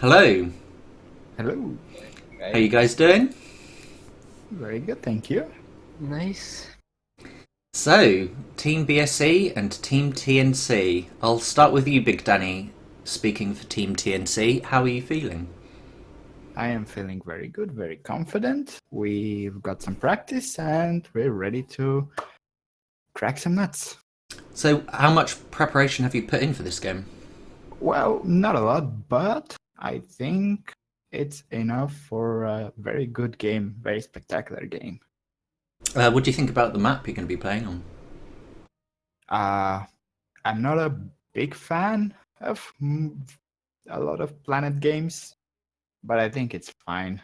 Hello, Hello. how Right? you guys doing? Very good, thank you. Nice. So, Team BSE and Team TNC. I'll start with you, Big Danny, speaking for Team TNC. How are you feeling? I am feeling very good, very confident. We've got some practice and we're ready to crack some nuts. So, how much preparation have you put in for this game? Well, not a lot, but I think it's enough for a very good game, very spectacular game. What do you think about the map you're going to be playing on? Uh, I'm not a big fan of a lot of Planet games, but I think it's fine.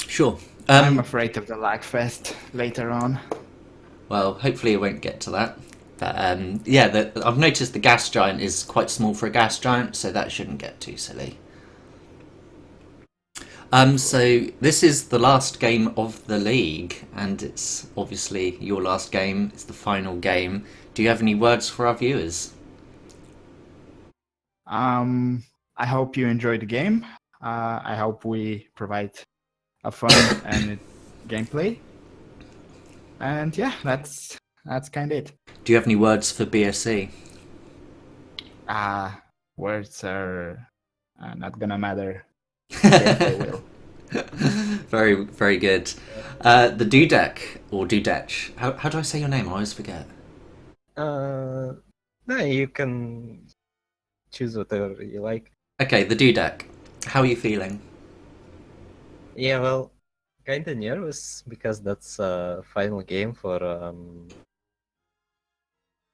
Sure. I'm afraid of the lag fest later on. Well, hopefully it won't get to that. But yeah, I've noticed the gas giant is quite small for a gas giant, so that shouldn't get too silly. So this is the last game of the league, and it's obviously your last game. It's the final game. Do you have any words for our viewers? Um, I hope you enjoy the game. I hope we provide a fun and gameplay. And yeah, that's kind of it. Do you have any words for BSC? Uh, Words are not gonna matter. Gameplay will. Very, very good. The Dudek, or Dudech. How do I say your name? I always forget. Uh, no, you can choose whatever you like. Okay, the Dudek. How are you feeling? Yeah, well, kinda nervous because that's a final game for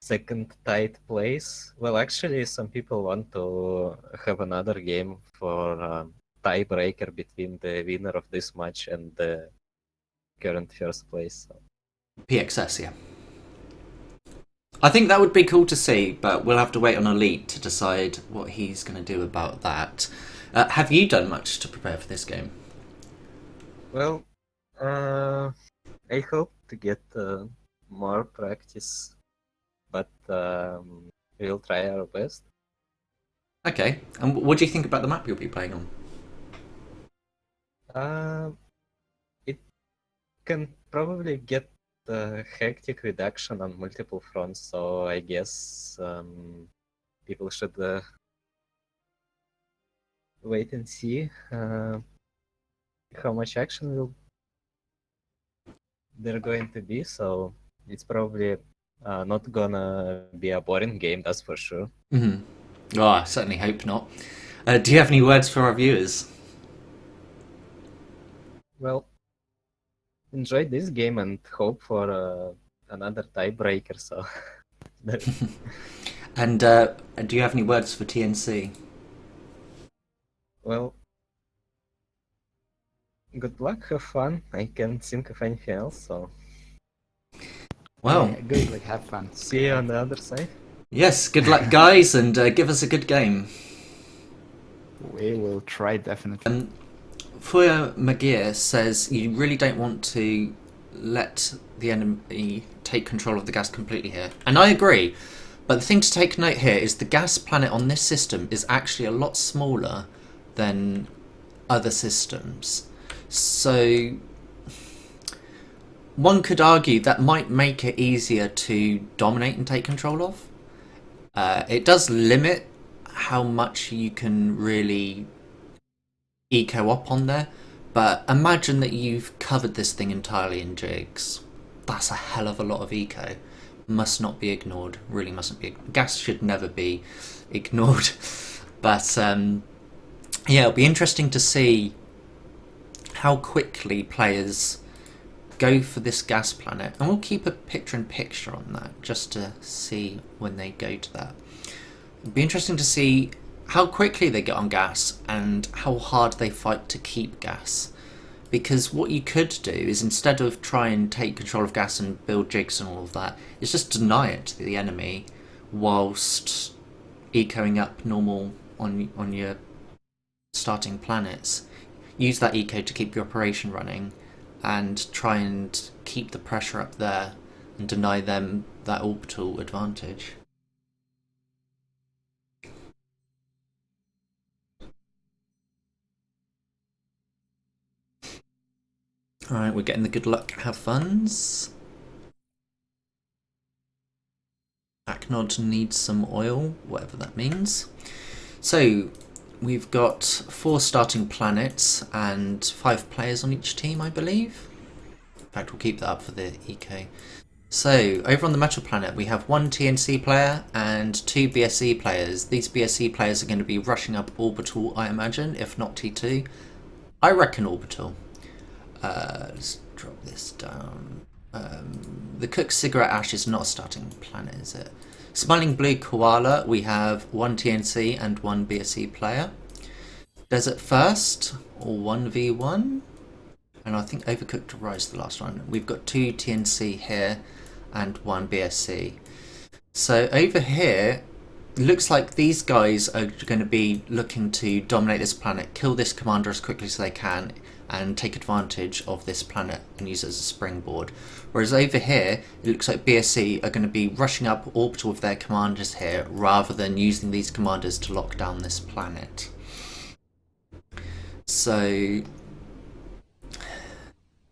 second tied place. Well, actually, some people want to have another game for tiebreaker between the winner of this match and the current first place. So. PXS, yeah. I think that would be cool to see, but we'll have to wait on Elite to decide what he's going to do about that. Have you done much to prepare for this game? Well, I hope to get more practice, but we'll try our best. Okay, and what do you think about the map you'll be playing on? Uh, it can probably get hectic with action on multiple fronts, so I guess people should wait and see how much action will there going to be. So it's probably not gonna be a boring game, that's for sure. Mm-hmm. Oh, I certainly hope not. Do you have any words for our viewers? Well, enjoy this game and hope for another tiebreaker. So, And do you have any words for TNC? well, good luck, have fun. I can't think of anything else. So, Well, Yeah, good. Like have fun. see you on the other side. yes, good luck, guys, and give us a good game. We will try definitely. Fuya Magia says you really don't want to let the enemy take control of the gas completely here. And I agree. But the thing to take note here is the gas planet on this system is actually a lot smaller than other systems. So one could argue that might make it easier to dominate and take control of. It does limit how much you can really eco up on there, but imagine that you've covered this thing entirely in jigs. That's a hell of a lot of eco. Must not be ignored. Really mustn't be. Gas should never be ignored. But yeah, it'll be interesting to see how quickly players go for this gas planet, and we'll keep a picture-in-picture on that just to see when they go to that. It'll be interesting to see how quickly they get on gas and how hard they fight to keep gas. Because what you could do is, instead of try and take control of gas and build jigs and all of that, is just deny it to the enemy whilst ecoing up normal on your starting planets. Use that eco to keep your operation running and try and keep the pressure up there and deny them that orbital advantage. Alright, we're getting the good luck, have funs. Aknod needs some oil, whatever that means. So, we've got 4 starting planets and 5 players on each team, I believe. In fact, we'll keep that up for the eco. So, over on the Metal Planet, we have 1 TNC player and 2 BSE players. These BSE players are going to be rushing up Orbital, I imagine, if not T2. I reckon Orbital. Let's drop this down. The Cook's Cigarette Ash is not a starting planet, is it? Smiling Blue Koala, we have 1 TNC and 1 BSE player. Desert First, or 1v1. And I think Overcooked Rise the last one. We've got 2 TNC here and 1 BSE. So over here, it looks like these guys are going to be looking to dominate this planet, kill this commander as quickly as they can, and take advantage of this planet and use it as a springboard. Whereas over here, it looks like BSE are going to be rushing up Orbital with their commanders here, rather than using these commanders to lock down this planet. So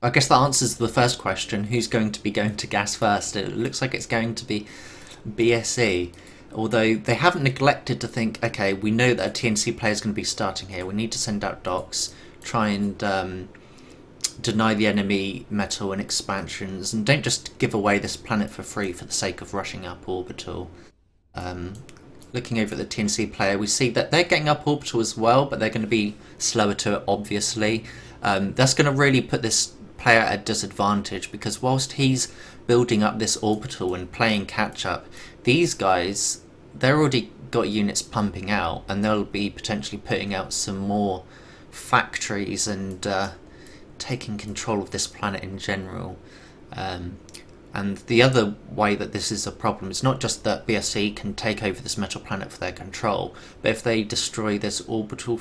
I guess that answers the first question, who's going to be going to gas first? It looks like it's going to be BSE. Although they haven't neglected to think, okay, we know that a TNC player is going to be starting here, we need to send out docks, try and deny the enemy metal and expansions, and don't just give away this planet for free for the sake of rushing up Orbital. Looking over at the TNC player, we see that they're getting up Orbital as well, but they're going to be slower to it, obviously. That's going to really put this player at a disadvantage, because whilst he's building up this Orbital and playing catch-up, these guys, they're already got units pumping out, and they'll be potentially putting out some more factories and taking control of this planet in general. And the other way that this is a problem is not just that BSE can take over this metal planet for their control, but if they destroy this orbital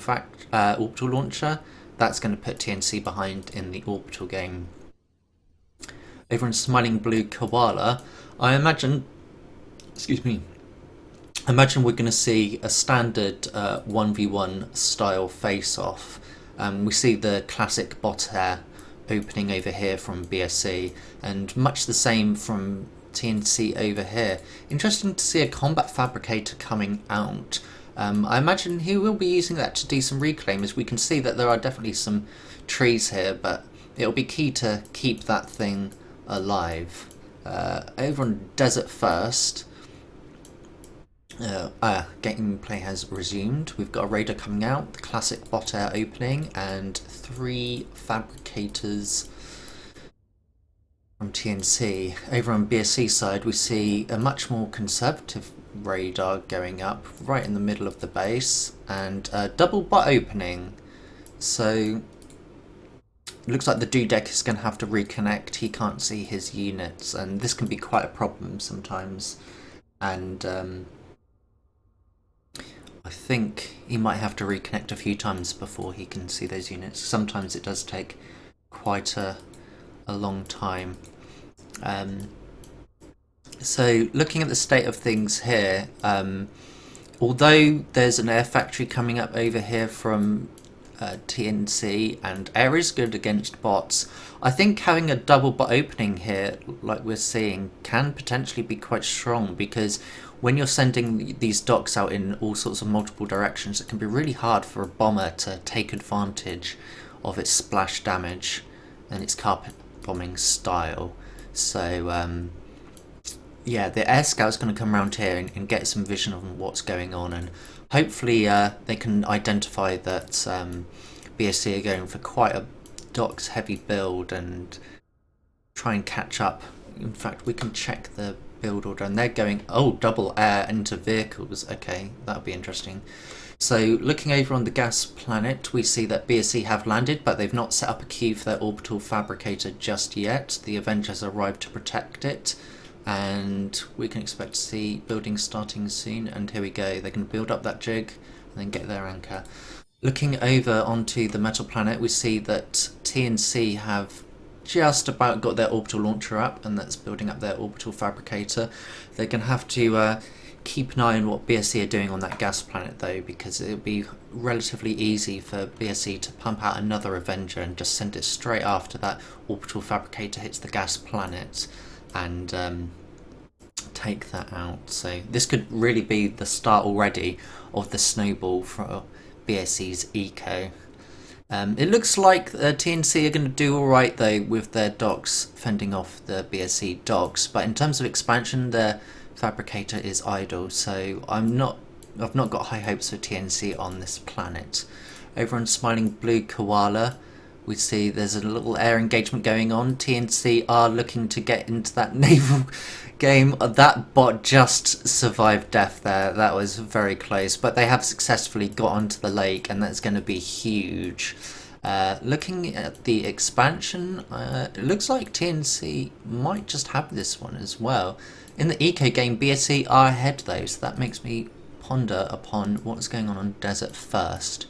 launcher, that's going to put TNC behind in the orbital game. Over in Smiling Blue Koala, I imagine we're going to see a standard 1v1 style face-off. We see the classic bot air opening over here from BSE, and much the same from TNC over here. Interesting to see a combat fabricator coming out. I imagine he will be using that to do some reclaim, as we can see that there are definitely some trees here, but it'll be key to keep that thing alive. Over on Desert First, gameplay has resumed. We've got a raider coming out, the classic bot air opening, and 3 fabricators from TNC. Over on BSC side, we see a much more conservative radar going up right in the middle of the base, and a double bot opening. So looks like the Dudek is going to have to reconnect. He can't see his units, and this can be quite a problem sometimes. And I think he might have to reconnect a few times before he can see those units. Sometimes it does take quite a long time. So looking at the state of things here, although there's an air factory coming up over here from TNC, and air is good against bots, I think having a double bot opening here, like we're seeing, can potentially be quite strong, because when you're sending these docks out in all sorts of multiple directions, it can be really hard for a bomber to take advantage of its splash damage and its carpet bombing style. So yeah, the air scout's going to come around here and get some vision on what's going on, and hopefully they can identify that BSC are going for quite a docks heavy build and try and catch up. In fact, we can check the build order, and they're going, oh, double air into vehicles. Okay, that'll be interesting. So looking over on the gas planet, we see that BSC have landed, but they've not set up a queue for their orbital fabricator just yet. The Avengers arrived to protect it, and we can expect to see building starting soon. And here we go, they're going to build up that jig and then get their anchor. Looking over onto the metal planet, we see that TNC have just about got their orbital launcher up, and that's building up their orbital fabricator. They're going to have to keep an eye on what BSC are doing on that gas planet though, because it would be relatively easy for BSC to pump out another Avenger and just send it straight after that orbital fabricator hits the gas planet and take that out. So this could really be the start already of the snowball for BSC's eco. It looks like TNC are going to do alright though with their docks fending off the BSC docks, but in terms of expansion their fabricator is idle, so I've not got high hopes for TNC on this planet. Over on Smiling Blue Koala we see there's a little air engagement going on. TNC are looking to get into that naval game. That bot just survived death there. That was very close, but they have successfully got onto the lake, and that's going to be huge. Looking at the expansion, it looks like TNC might just have this one as well. In the eco game, BSC are ahead though, so that makes me ponder upon what's going on Desert First.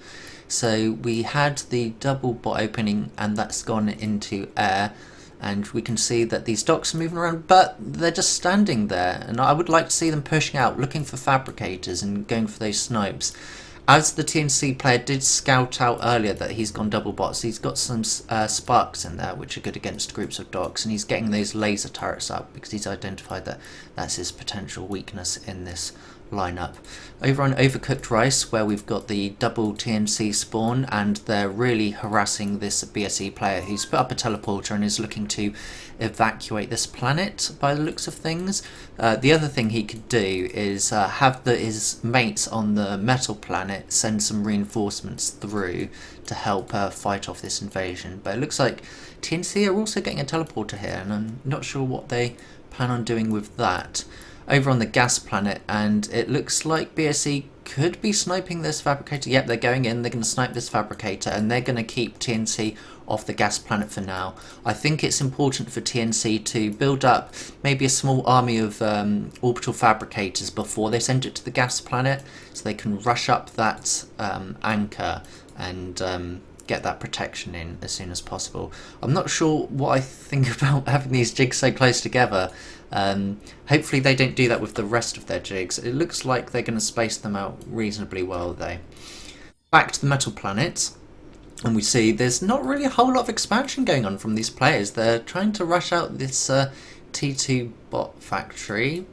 So we had the double bot opening and that's gone into air, and we can see that these docks are moving around, but they're just standing there, and I would like to see them pushing out, looking for fabricators and going for those snipes. As the TNC player did scout out earlier that he's gone double bots, he's got some sparks in there which are good against groups of docks, and he's getting those laser turrets up because he's identified that that's his potential weakness in this lineup. Over on Overcooked Rice, where we've got the double TNC spawn, and they're really harassing this BSE player who's put up a teleporter and is looking to evacuate this planet by the looks of things. The other thing he could do is have his mates on the metal planet send some reinforcements through to help fight off this invasion, but it looks like TNC are also getting a teleporter here, and I'm not sure what they plan on doing with that. Over on the gas planet, and it looks like BSE could be sniping this fabricator. Yep, they're going in, they're going to snipe this fabricator, and they're going to keep TNC off the gas planet for now. I think it's important for TNC to build up maybe a small army of orbital fabricators before they send it to the gas planet, so they can rush up that anchor and get that protection in as soon as possible. I'm not sure what I think about having these jigs so close together. Hopefully they don't do that with the rest of their jigs. It looks like they're going to space them out reasonably well though. Back to the metal planet, and we see there's not really a whole lot of expansion going on from these players. They're trying to rush out this T2 bot factory,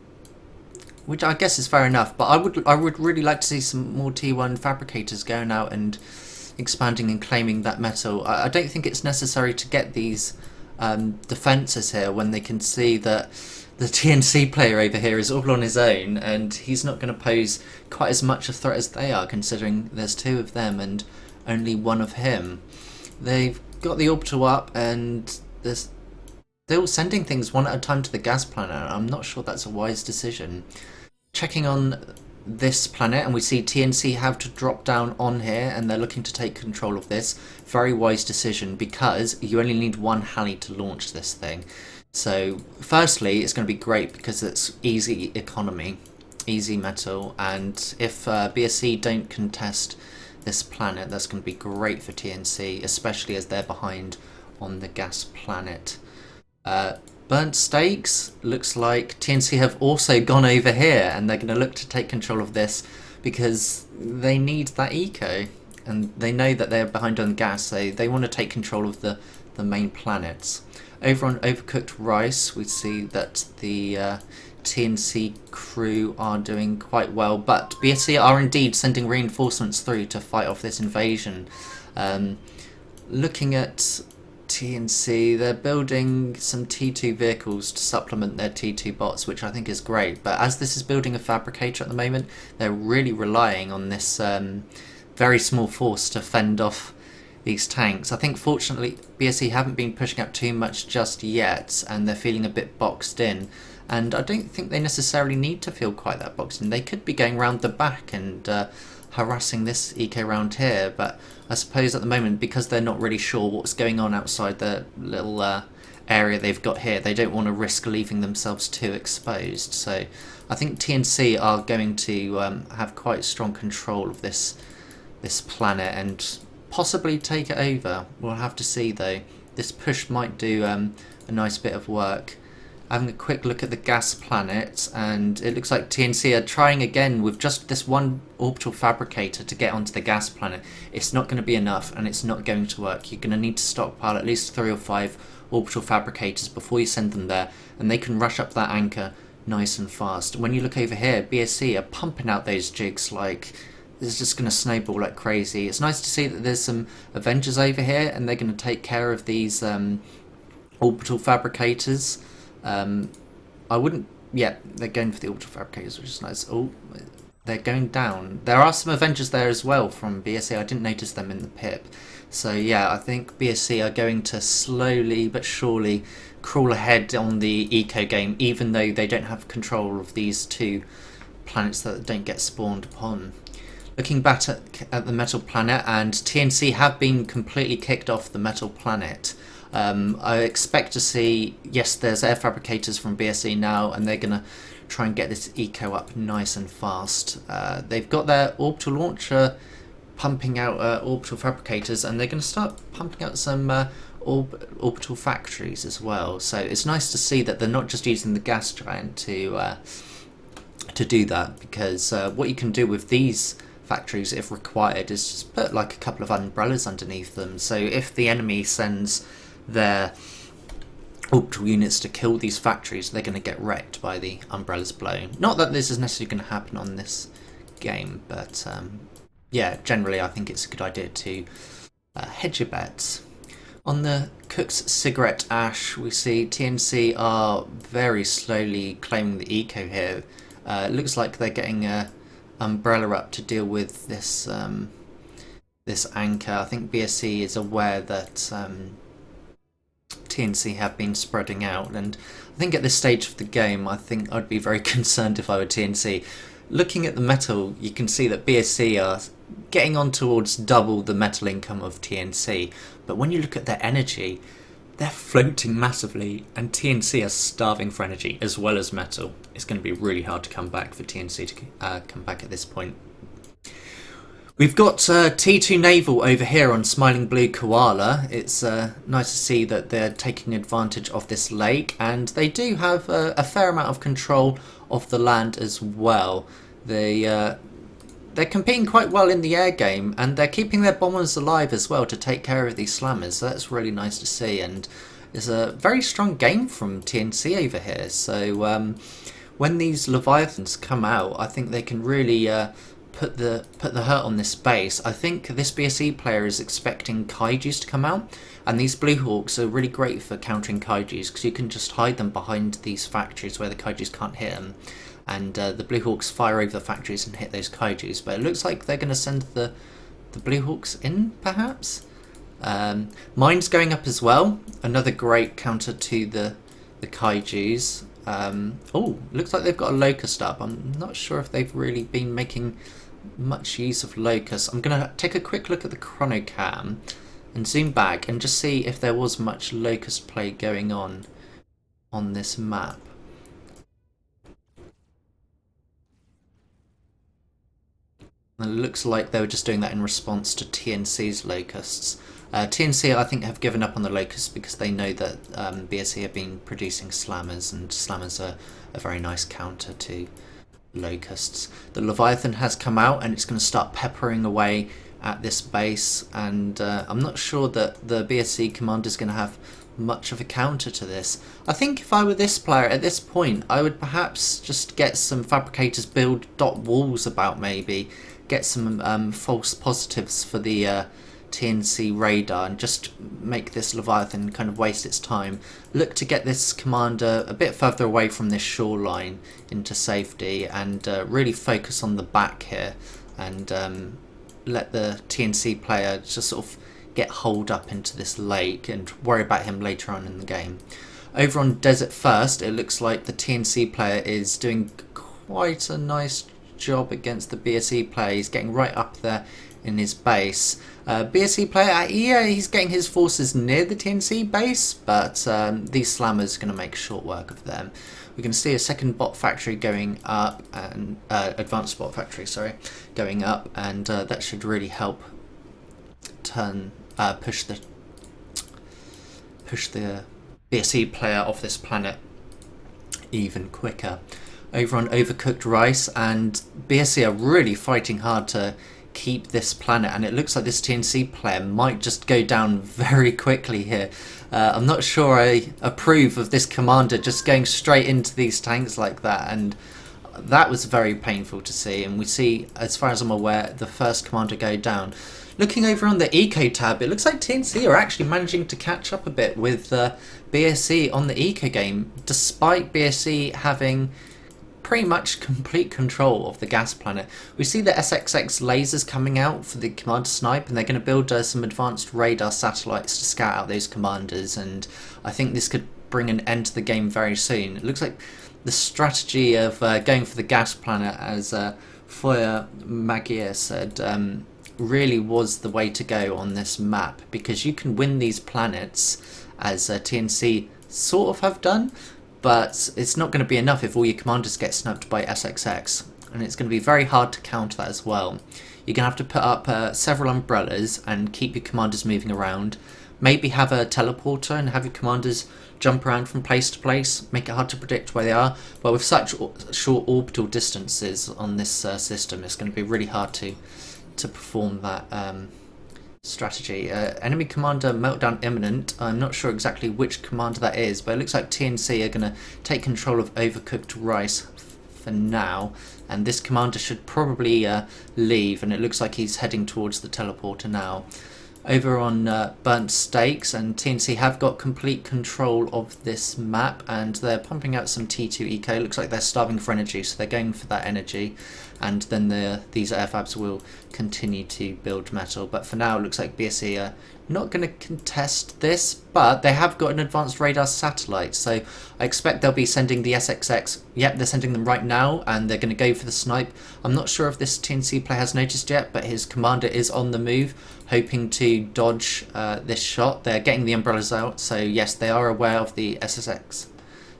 which I guess is fair enough, but I would really like to see some more T1 fabricators going out and expanding and claiming that metal. I don't think it's necessary to get these defences here when they can see that the TNC player over here is all on his own, and he's not going to pose quite as much a threat as they are, considering there's two of them and only one of him. They've got the orbital up, and they're all sending things one at a time to the gas planet. I'm not sure that's a wise decision. Checking on this planet, and we see TNC have to drop down on here, and they're looking to take control of this. Very wise decision, because you only need one heli to launch this thing. So firstly, it's going to be great because it's easy economy, easy metal, and if BSC don't contest this planet, that's going to be great for TNC, especially as they're behind on the gas planet. Burnt Steaks, looks like TNC have also gone over here, and they're going to look to take control of this because they need that eco, and they know that they're behind on gas, so they want to take control of the main planets. Over on Overcooked Rice, we see that the TNC crew are doing quite well, but BSC are indeed sending reinforcements through to fight off this invasion. Looking at TNC, they're building some T2 vehicles to supplement their T2 bots, which I think is great, but as this is building a fabricator at the moment, they're really relying on this very small force to fend off these tanks. I think fortunately BSC haven't been pushing up too much just yet, and they're feeling a bit boxed in, and I don't think they necessarily need to feel quite that boxed in. They could be going round the back and harassing this eco round here, but I suppose at the moment, because they're not really sure what's going on outside the little area they've got here, they don't want to risk leaving themselves too exposed. So I think TNC are going to have quite strong control of this planet and possibly take it over. We'll have to see though. This push might do a nice bit of work. having a quick look at the gas planet, and it looks like TNC are trying again with just this one orbital fabricator to get onto the gas planet. It's not going to be enough, and it's not going to work. You're going to need to stockpile at least 3 or 5 orbital fabricators before you send them there, and they can rush up that anchor nice and fast. When you look over here, BSC are pumping out those jigs like this is just going to snowball like crazy. It's nice to see that there's some Avengers over here, and they're going to take care of these orbital fabricators. I wouldn't. Yeah, they're going for the orbital fabricators, which is nice. Oh, they're going down. There are some Avengers there as well from BSC. I didn't notice them in the pip. So yeah, I think BSC are going to slowly but surely crawl ahead on the eco game, even though they don't have control of these 2 planets that don't get spawned upon. Looking back at the metal planet, and TNC have been completely kicked off the metal planet. I expect to see, yes, there's air fabricators from BSC now, and they're going to try and get this eco up nice and fast. They've got their orbital launcher pumping out orbital fabricators, and they're going to start pumping out some orbital factories as well. So it's nice to see that they're not just using the gas giant to do that, because what you can do with these factories, if required, is just put like a couple of umbrellas underneath them. So if the enemy sends their orbital units to kill these factories, they're going to get wrecked by the umbrellas blown. Not that this is necessarily going to happen on this game, but yeah, generally I think it's a good idea to hedge your bets. On the Cook's cigarette ash, we see TNC are very slowly claiming the eco here. It looks like they're getting a umbrella up to deal with this this anchor. I think BSC is aware that TNC have been spreading out, and I think at this stage of the game, I think I'd be very concerned if I were TNC. Looking at the metal, you can see that BSC are getting on towards double the metal income of TNC, but when you look at their energy, they're floating massively, and TNC are starving for energy as well as metal. It's going to be really hard to come back for TNC to come back at this point. We've got T2 Naval over here on Smiling Blue Koala. It's nice to see that they're taking advantage of this lake, and they do have a fair amount of control of the land as well. They're competing quite well in the air game, and they're keeping their bombers alive as well to take care of these slammers, so that's really nice to see, and it's a very strong game from TNC over here. So when these Leviathans come out, I think they can really put the hurt on this base. I think this BSE player is expecting kaijus to come out, and these Blue Hawks are really great for countering kaijus because you can just hide them behind these factories where the kaijus can't hit them, and the Blue Hawks fire over the factories and hit those kaijus. But it looks like they're going to send the Blue Hawks in, perhaps. Mines going up as well, another great counter to the kaijus. Oh, looks like they've got a locust up. I'm not sure if they've really been making much use of locusts. I'm going to take a quick look at the chronocam and zoom back and just see if there was much locust play going on this map. And it looks like they were just doing that in response to TNC's locusts. TNC, I think, have given up on the locusts because they know that BSE have been producing slammers, and slammers are a very nice counter to locusts. The Leviathan has come out, and it's going to start peppering away at this base, and I'm not sure that the BSE commander is going to have much of a counter to this. I think if I were this player at this point, I would perhaps just get some fabricators, build dot walls about, maybe get some false positives for the TNC radar, and just make this Leviathan kind of waste its time. Look to get this commander a bit further away from this shoreline into safety, and really focus on the back here, and let the TNC player just sort of get holed up into this lake and worry about him later on in the game. Over on Desert First, it looks like the TNC player is doing quite a nice job against the BSE player. He's getting right up there in his base. BSE player, yeah, he's getting his forces near the TNC base, but these slammers are going to make short work of them. We can see a second bot factory going up, and advanced bot factory, sorry, going up, and that should really help push the BSE player off this planet. even quicker. Over on Overcooked Rice, and BSC are really fighting hard to keep this planet, and it looks like this TNC player might just go down very quickly here. I'm not sure I approve of this commander just going straight into these tanks like that, and that was very painful to see. And we see, as far as I'm aware, the first commander go down. Looking over on the Eco tab, it looks like TNC are actually managing to catch up a bit with BSC on the Eco game, despite BSC having pretty much complete control of the gas planet. We see the SXX lasers coming out for the commander snipe, and they're going to build some advanced radar satellites to scout out those commanders, and I think this could bring an end to the game very soon. It looks like the strategy of going for the gas planet, as Foya Magia said, really was the way to go on this map, because you can win these planets, as TNC sort of have done, but it's not going to be enough if all your commanders get snubbed by SXX, and it's going to be very hard to counter that as well. You're going to have to put up several umbrellas and keep your commanders moving around, maybe have a teleporter and have your commanders jump around from place to place, make it hard to predict where they are, but with such short orbital distances on this system, it's going to be really hard to perform that strategy. Enemy commander meltdown imminent. I'm not sure exactly which commander that is, but it looks like TNC are going to take control of Overcooked Rice for now, and this commander should probably leave, and it looks like he's heading towards the teleporter now. Over on Burnt Steaks, and TNC have got complete control of this map, and they're pumping out some T2 eco. Looks like they're starving for energy, so they're going for that energy, and then these airfabs will continue to build metal. But for now, it looks like BSC are not going to contest this, but they have got an advanced radar satellite, so I expect they'll be sending the SXX. Yep, they're sending them right now, and they're going to go for the snipe. I'm not sure if this TNC player has noticed yet, but his commander is on the move, hoping to dodge this shot. They're getting the umbrellas out, so yes, they are aware of the SSX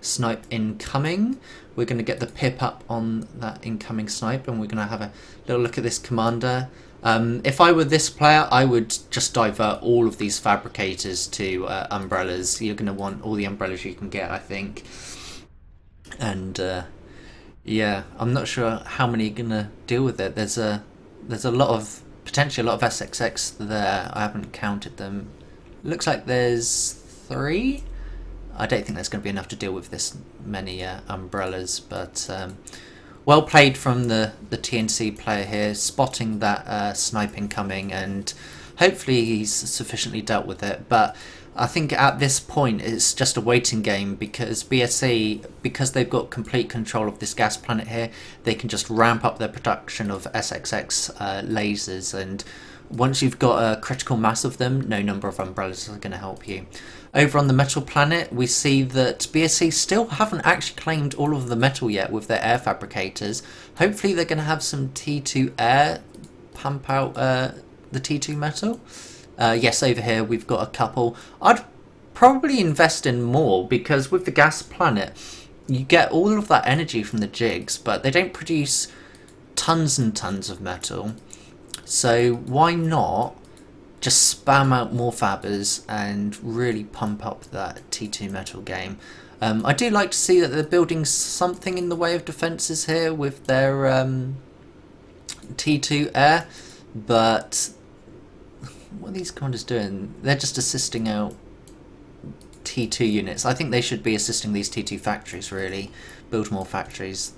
snipe incoming. We're going to get the pip up on that incoming snipe, and we're going to have a little look at this commander. If I were this player, I would just divert all of these fabricators to umbrellas. You're going to want all the umbrellas you can get, I think. And yeah, I'm not sure how many are going to deal with it. There's a lot of, potentially a lot of SXX there. I haven't counted them. Looks like there's 3. I don't think there's going to be enough to deal with this many umbrellas, but well played from the TNC player here, spotting that sniping coming, and hopefully he's sufficiently dealt with it. But I think at this point it's just a waiting game, because BSC, because they've got complete control of this gas planet here, they can just ramp up their production of SXX lasers, and once you've got a critical mass of them, no number of umbrellas are going to help you. Over on the metal planet, we see that BSC still haven't actually claimed all of the metal yet with their air fabricators. Hopefully they're going to have some T2 air pump out the T2 metal. Yes, over here we've got a couple. I'd probably invest in more, because with the gas planet, you get all of that energy from the jigs, but they don't produce tons and tons of metal. So why not just spam out more fabbers and really pump up that T2 metal game? I do like to see that they're building something in the way of defences here with their T2 air, but what are these commanders doing? They're just assisting out T2 units. I think they should be assisting these T2 factories, really. Build more factories.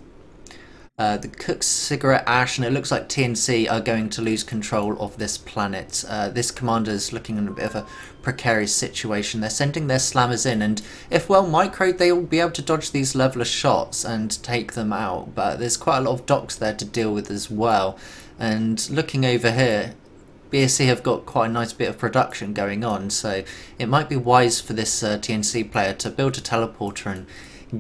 The Cook's Cigarette Ash, and it looks like TNC are going to lose control of this planet. This commander's looking in a bit of a precarious situation. They're sending their slammers in, and if well microed, they will be able to dodge these leveler shots and take them out, but there's quite a lot of docks there to deal with as well. And looking over here, BSC have got quite a nice bit of production going on, so it might be wise for this TNC player to build a teleporter and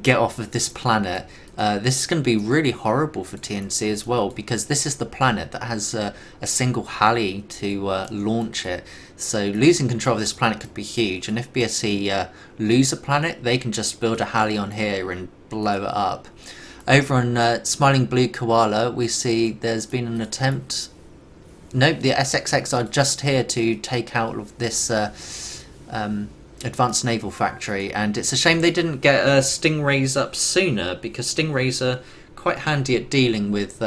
get off of this planet. This is going to be really horrible for TNC as well, because this is the planet that has a single Halley to launch it. So losing control of this planet could be huge, and if BSC lose a planet, they can just build a Halley on here and blow it up. Over on Smiling Blue Koala, we see there's been an attempt. Nope, the SXX are just here to take out of this advanced naval factory, and it's a shame they didn't get stingrays up sooner, because stingrays are quite handy at dealing with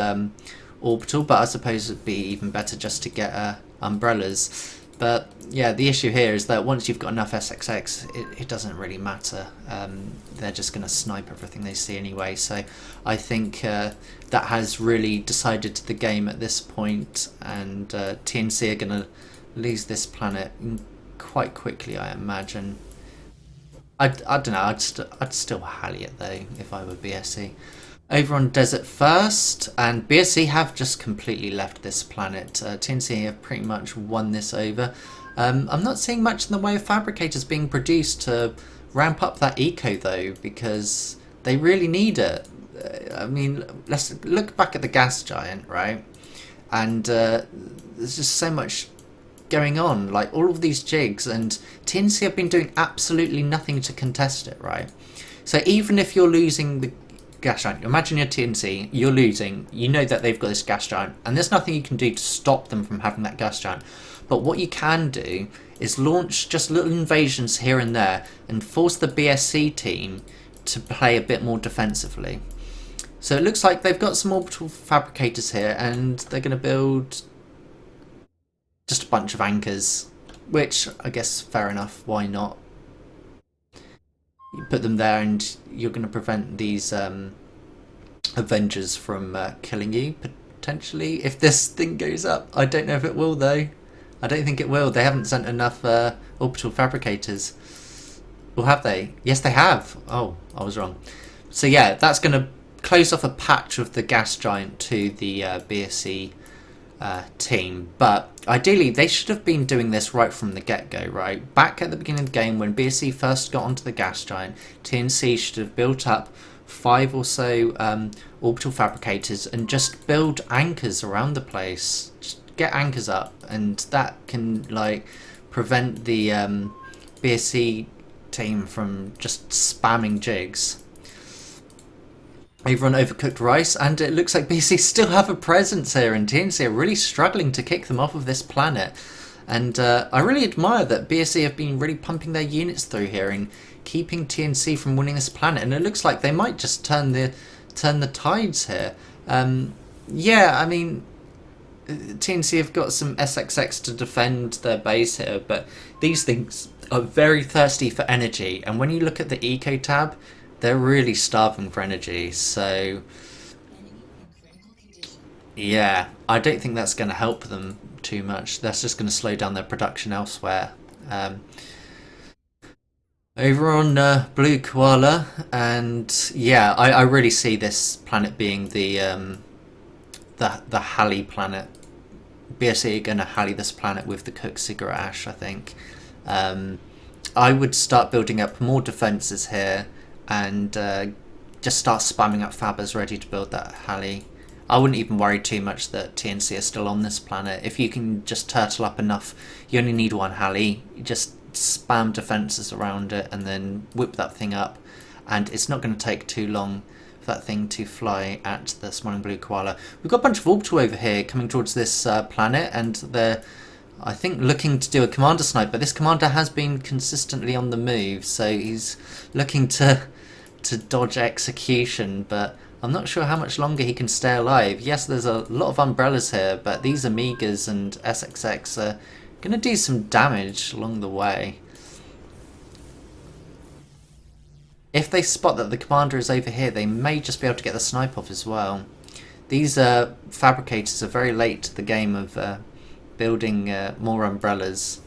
orbital, but I suppose it'd be even better just to get umbrellas. But yeah, the issue here is that once you've got enough SXX, it doesn't really matter. They're just going to snipe everything they see anyway. So I think that has really decided the game at this point, and TNC are going to lose this planet quite quickly, I imagine. I don't know, I'd still Halley it though if I were BSE. Over on Desert First, and BSE have just completely left this planet. TNC have pretty much won this over. I'm not seeing much in the way of fabricators being produced to ramp up that eco though, because they really need it. I mean, let's look back at the gas giant, right? And there's just so much going on, like all of these jigs, and TNC have been doing absolutely nothing to contest it, right? So even if you're losing the gas giant, imagine you're TNC, you're losing, you know that they've got this gas giant, and there's nothing you can do to stop them from having that gas giant. But what you can do is launch just little invasions here and there and force the BSC team to play a bit more defensively. So it looks like they've got some orbital fabricators here, and they're going to build just a bunch of anchors, which I guess fair enough, why not? You put them there and you're going to prevent these Avengers from killing you, potentially, if this thing goes up. I don't know if it will though. I don't think it will. They haven't sent enough orbital fabricators. Or have they? Yes, they have. Oh, I was wrong. So yeah, that's going to close off a patch of the gas giant to the BSC team, but ideally they should have been doing this right from the get-go, right? Back at the beginning of the game when BSC first got onto the gas giant, TNC should have built up 5 or so orbital fabricators and just build anchors around the place. Just get anchors up, and that can like prevent the BSC team from just spamming jigs. Over on Overcooked Rice, and it looks like BC still have a presence here, and TNC are really struggling to kick them off of this planet. And I really admire that BSC have been really pumping their units through here and keeping TNC from winning this planet. And it looks like they might just turn the tides here. Yeah, I mean, TNC have got some SXX to defend their base here, but these things are very thirsty for energy. And when you look at the eco tab, they're really starving for energy, so yeah, I don't think that's going to help them too much. That's just going to slow down their production elsewhere. Over on Blue Koala, and yeah, I really see this planet being the Halley planet. BSE are going to Halley this planet with the Cook Cigarette Ash, I think. I would start building up more defences here, and just start spamming up fabbers ready to build that Halley. I wouldn't even worry too much that TNC are still on this planet. If you can just turtle up enough, you only need one Halley. You just spam defences around it and then whip that thing up, and it's not going to take too long for that thing to fly at the smiling blue koala. We've got a bunch of orbital over here coming towards this planet, and they're, I think, looking to do a commander snipe, but this commander has been consistently on the move, so he's looking to dodge execution, but I'm not sure how much longer he can stay alive. Yes, there's a lot of umbrellas here, but these Amigas and SXX are going to do some damage along the way. If they spot that the commander is over here, they may just be able to get the snipe off as well. These fabricators are very late to the game of building more umbrellas.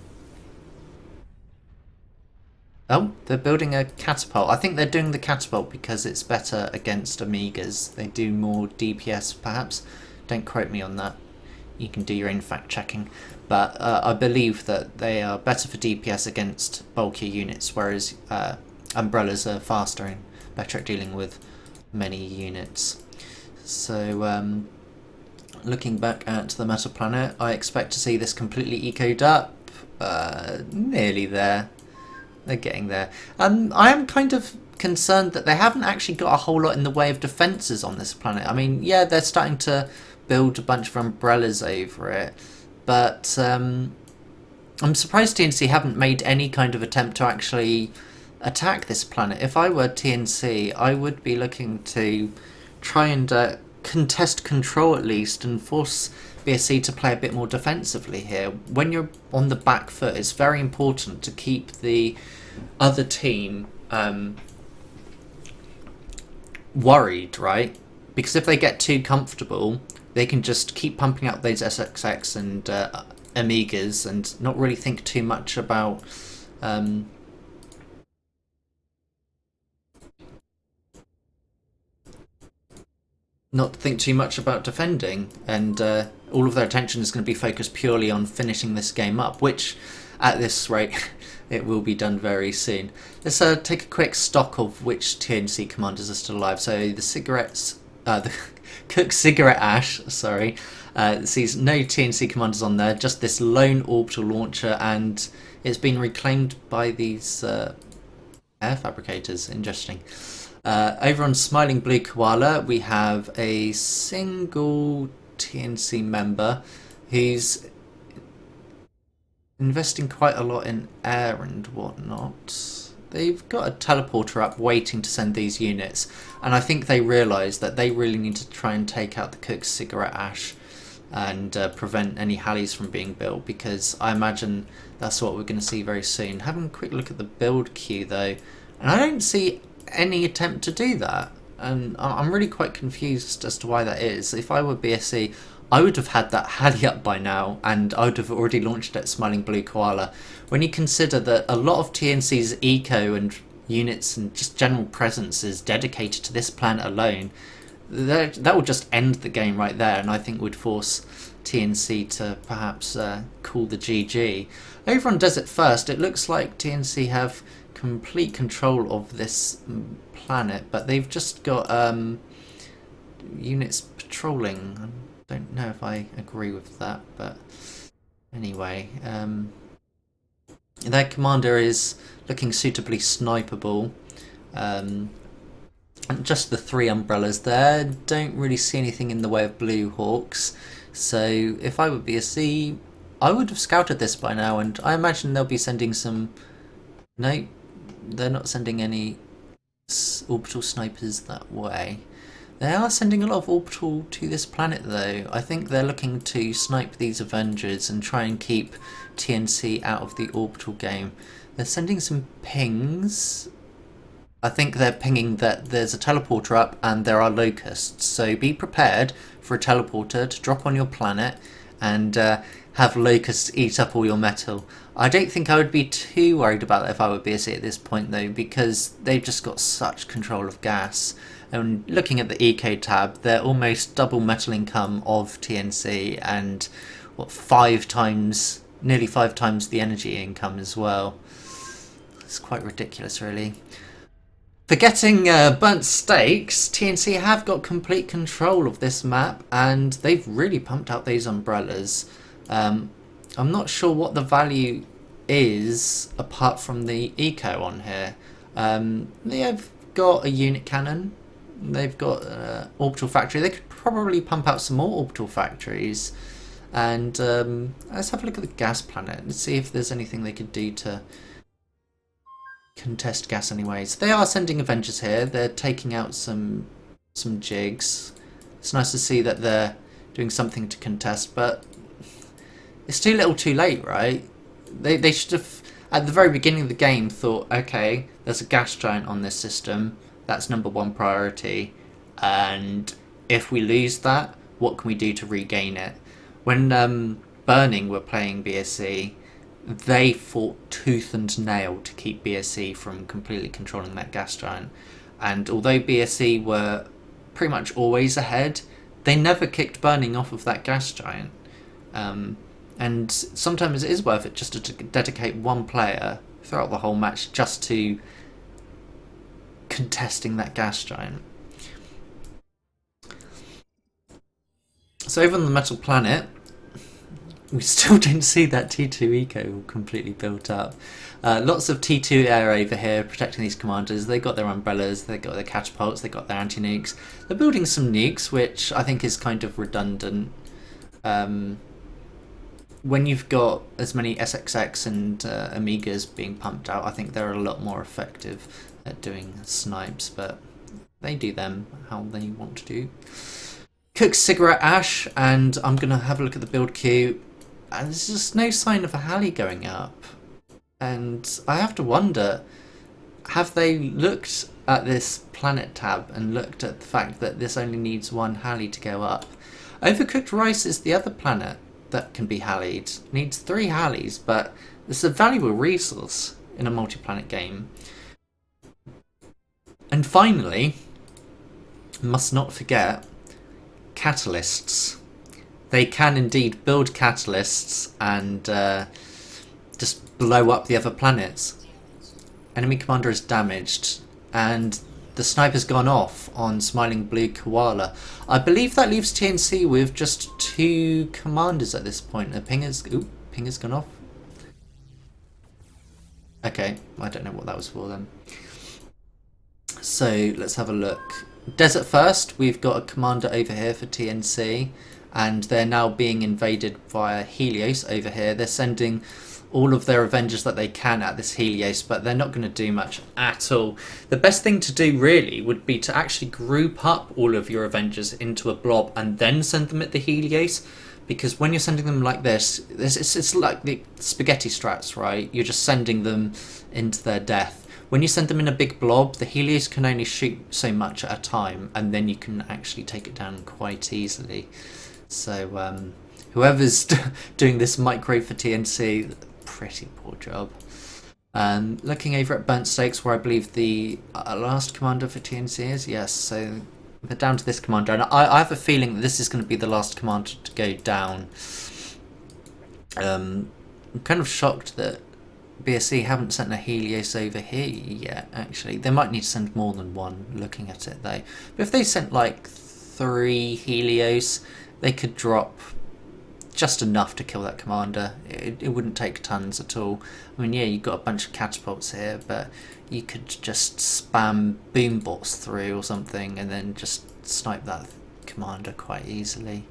Oh, they're building a catapult. I think they're doing the catapult because it's better against Amigas. They do more DPS, perhaps. Don't quote me on that. You can do your own fact checking. But I believe that they are better for DPS against bulkier units, whereas umbrellas are faster and better at dealing with many units. So, looking back at the Metal Planet, I expect to see this completely ecoed up. Nearly there. They're getting there. I am kind of concerned that they haven't actually got a whole lot in the way of defences on this planet. I mean, yeah, they're starting to build a bunch of umbrellas over it, but I'm surprised TNC haven't made any kind of attempt to actually attack this planet. If I were TNC, I would be looking to try and contest control at least and force BSC to play a bit more defensively here. When you're on the back foot, it's very important to keep the other team worried, right? Because if they get too comfortable, they can just keep pumping out those SXX and Amigas and not really think too much about defending, and all of their attention is going to be focused purely on finishing this game up, which at this rate it will be done very soon. Let's take a quick stock of which TNC commanders are still alive. So the Cook Cigarette Ash, sees no TNC commanders on there, just this lone orbital launcher, and it's been reclaimed by these air fabricators. Interesting. Over on Smiling Blue Koala, we have a single TNC member who's investing quite a lot in air and whatnot. They've got a teleporter up waiting to send these units, and I think they realise that they really need to try and take out the Cook's Cigarette Ash and prevent any Halleys from being built, because I imagine that's what we're going to see very soon. Having a quick look at the build queue though, and I don't see any attempt to do that, and I'm really quite confused as to why that is. If I were BSC, I would have had that Halley up by now, and I would have already launched at Smiling Blue Koala. When you consider that a lot of TNC's eco and units and just general presence is dedicated to this planet alone, that would just end the game right there, and I think would force TNC to perhaps call the GG. Over on Desert First, it looks like TNC have complete control of this planet, but they've just got units patrolling. I don't know if I agree with that, but anyway, their commander is looking suitably snipeable. And just the 3 umbrellas there, don't really see anything in the way of Blue Hawks, so if I were BSC, I would have scouted this by now, and I imagine they'll be sending some... No, they're not sending any orbital snipers that way. They are sending a lot of orbital to this planet though. I think they're looking to snipe these Avengers and try and keep TNC out of the orbital game. They're sending some pings. I think they're pinging that there's a teleporter up and there are locusts. So be prepared for a teleporter to drop on your planet and have locusts eat up all your metal. I don't think I would be too worried about that if I were BSC at this point though, because they've just got such control of gas. And looking at the eco tab, they're almost double metal income of TNC, and nearly 5 times the energy income as well. It's quite ridiculous, really. Forgetting burnt steaks, TNC have got complete control of this map, and they've really pumped out these umbrellas. I'm not sure what the value is apart from the eco on here. They have got a unit cannon. They've got orbital factory. They could probably pump out some more orbital factories. And let's have a look at the gas planet and see if there's anything they could do to contest gas anyways. They are sending Avengers here. They're taking out some jigs. It's nice to see that they're doing something to contest, but it's too little too late, right? They should have, at the very beginning of the game, thought, okay, there's a gas giant on this system. That's #1 priority, and if we lose that, what can we do to regain it? When Burning were playing BSC, they fought tooth and nail to keep BSC from completely controlling that gas giant, and although BSC were pretty much always ahead, they never kicked Burning off of that gas giant. And sometimes it is worth it just to dedicate one player throughout the whole match just to contesting that gas giant. So over on the metal planet, we still don't see that T2 eco completely built up. Lots of T2 air over here protecting these commanders. They got their umbrellas, they got their catapults, they got their anti-nukes. They're building some nukes, which I think is kind of redundant. when you've got as many SXX and Amigas being pumped out, I think they're a lot more effective at doing snipes, but they do them how they want to do. Cook cigarette ash, and I'm going to have a look at the build queue, and there's just no sign of a Halley going up. And I have to wonder, have they looked at this planet tab and looked at the fact that this only needs one Halley to go up? Overcooked rice is the other planet that can be Hallied. Needs 3 Halleys, but it's a valuable resource in a multi-planet game. And finally, must not forget, catalysts. They can indeed build catalysts and just blow up the other planets. Enemy commander is damaged, and the sniper's gone off on Smiling Blue Koala. I believe that leaves TNC with just 2 commanders at this point. The pinger's gone off. Okay, I don't know what that was for then. So let's have a look. Desert First, we've got a commander over here for TNC, and they're now being invaded via Helios over here. They're sending all of their Avengers that they can at this Helios, but they're not going to do much at all. The best thing to do really would be to actually group up all of your Avengers into a blob and then send them at the Helios, because when you're sending them like this, it's like the spaghetti strats, right? You're just sending them into their death. When you send them in a big blob, the Helios can only shoot so much at a time, and then you can actually take it down quite easily. So whoever's doing this micro for TNC, pretty poor job. Looking over at Burnt Stakes, where I believe the last commander for TNC is, yes, so they're down to this commander, and I have a feeling that this is going to be the last commander to go down. I'm kind of shocked that BSC haven't sent a Helios over here yet, actually. They might need to send more than one, looking at it though. But if they sent like 3 Helios, they could drop just enough to kill that commander. It wouldn't take tons at all. I mean, yeah, you've got a bunch of catapults here, but you could just spam boom bots through or something and then just snipe that commander quite easily.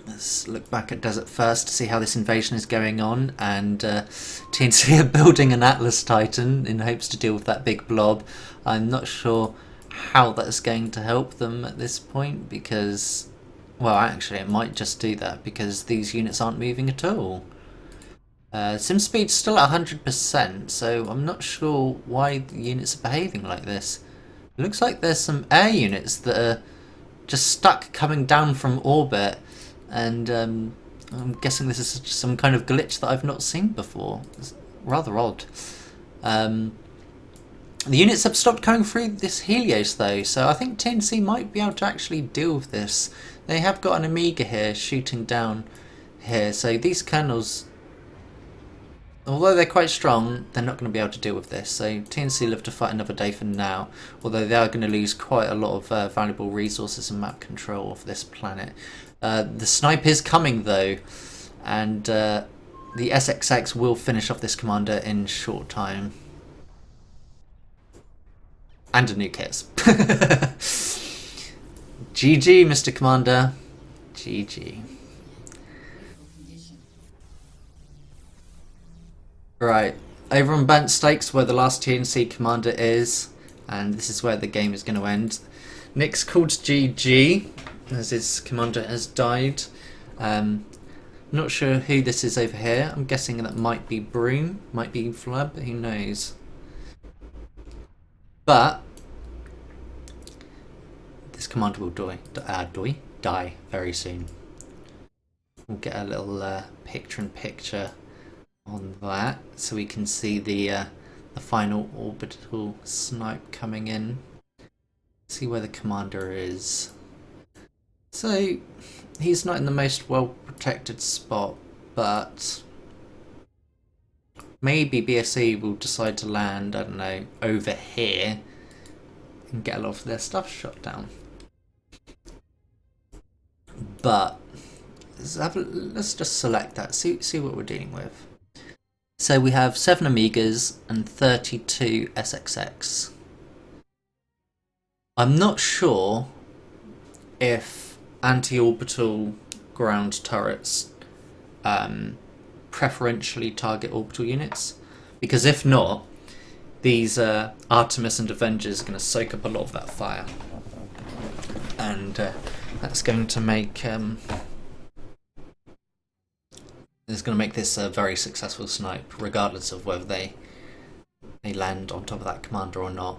Let's look back at Desert First to see how this invasion is going on, and TNC are building an Atlas Titan in hopes to deal with that big blob. I'm not sure how that's going to help them at this point, because, well, actually it might just do that because these units aren't moving at all. Sim speed's still at 100%, so I'm not sure why the units are behaving like this. It looks like there's some air units that are just stuck coming down from orbit, and I'm guessing this is just some kind of glitch that I've not seen before. It's rather odd. The units have stopped coming through this Helios though, so I think TNC might be able to actually deal with this. They have got an Amiga here shooting down here, so these kernels, although they're quite strong, they're not going to be able to deal with this. So TNC live to fight another day for now, although they are going to lose quite a lot of valuable resources and map control of this planet. The snipe is coming though, and the SXX will finish off this commander in short time. And a new kit. GG, Mr. Commander. GG. Right, over on Burnt Stakes, where the last TNC commander is, and this is where the game is going to end. Nick's called GG, as his commander has died. Not sure who this is over here. I'm guessing that might be Broom, might be Flub, who knows. But this commander will die very soon. We'll get a little picture-in-picture on that, so we can see the final orbital snipe coming in. See where the commander is. So he's not in the most well protected spot, but maybe BSE will decide to land, I don't know, over here and get a lot of their stuff shot down. But let's just select that, see what we're dealing with. So we have 7 Amigas and 32 SXX. I'm not sure if anti-orbital ground turrets preferentially target orbital units, because if not, these Artemis and Avengers are going to soak up a lot of that fire, and that's going to make this a very successful snipe, regardless of whether they land on top of that commander or not.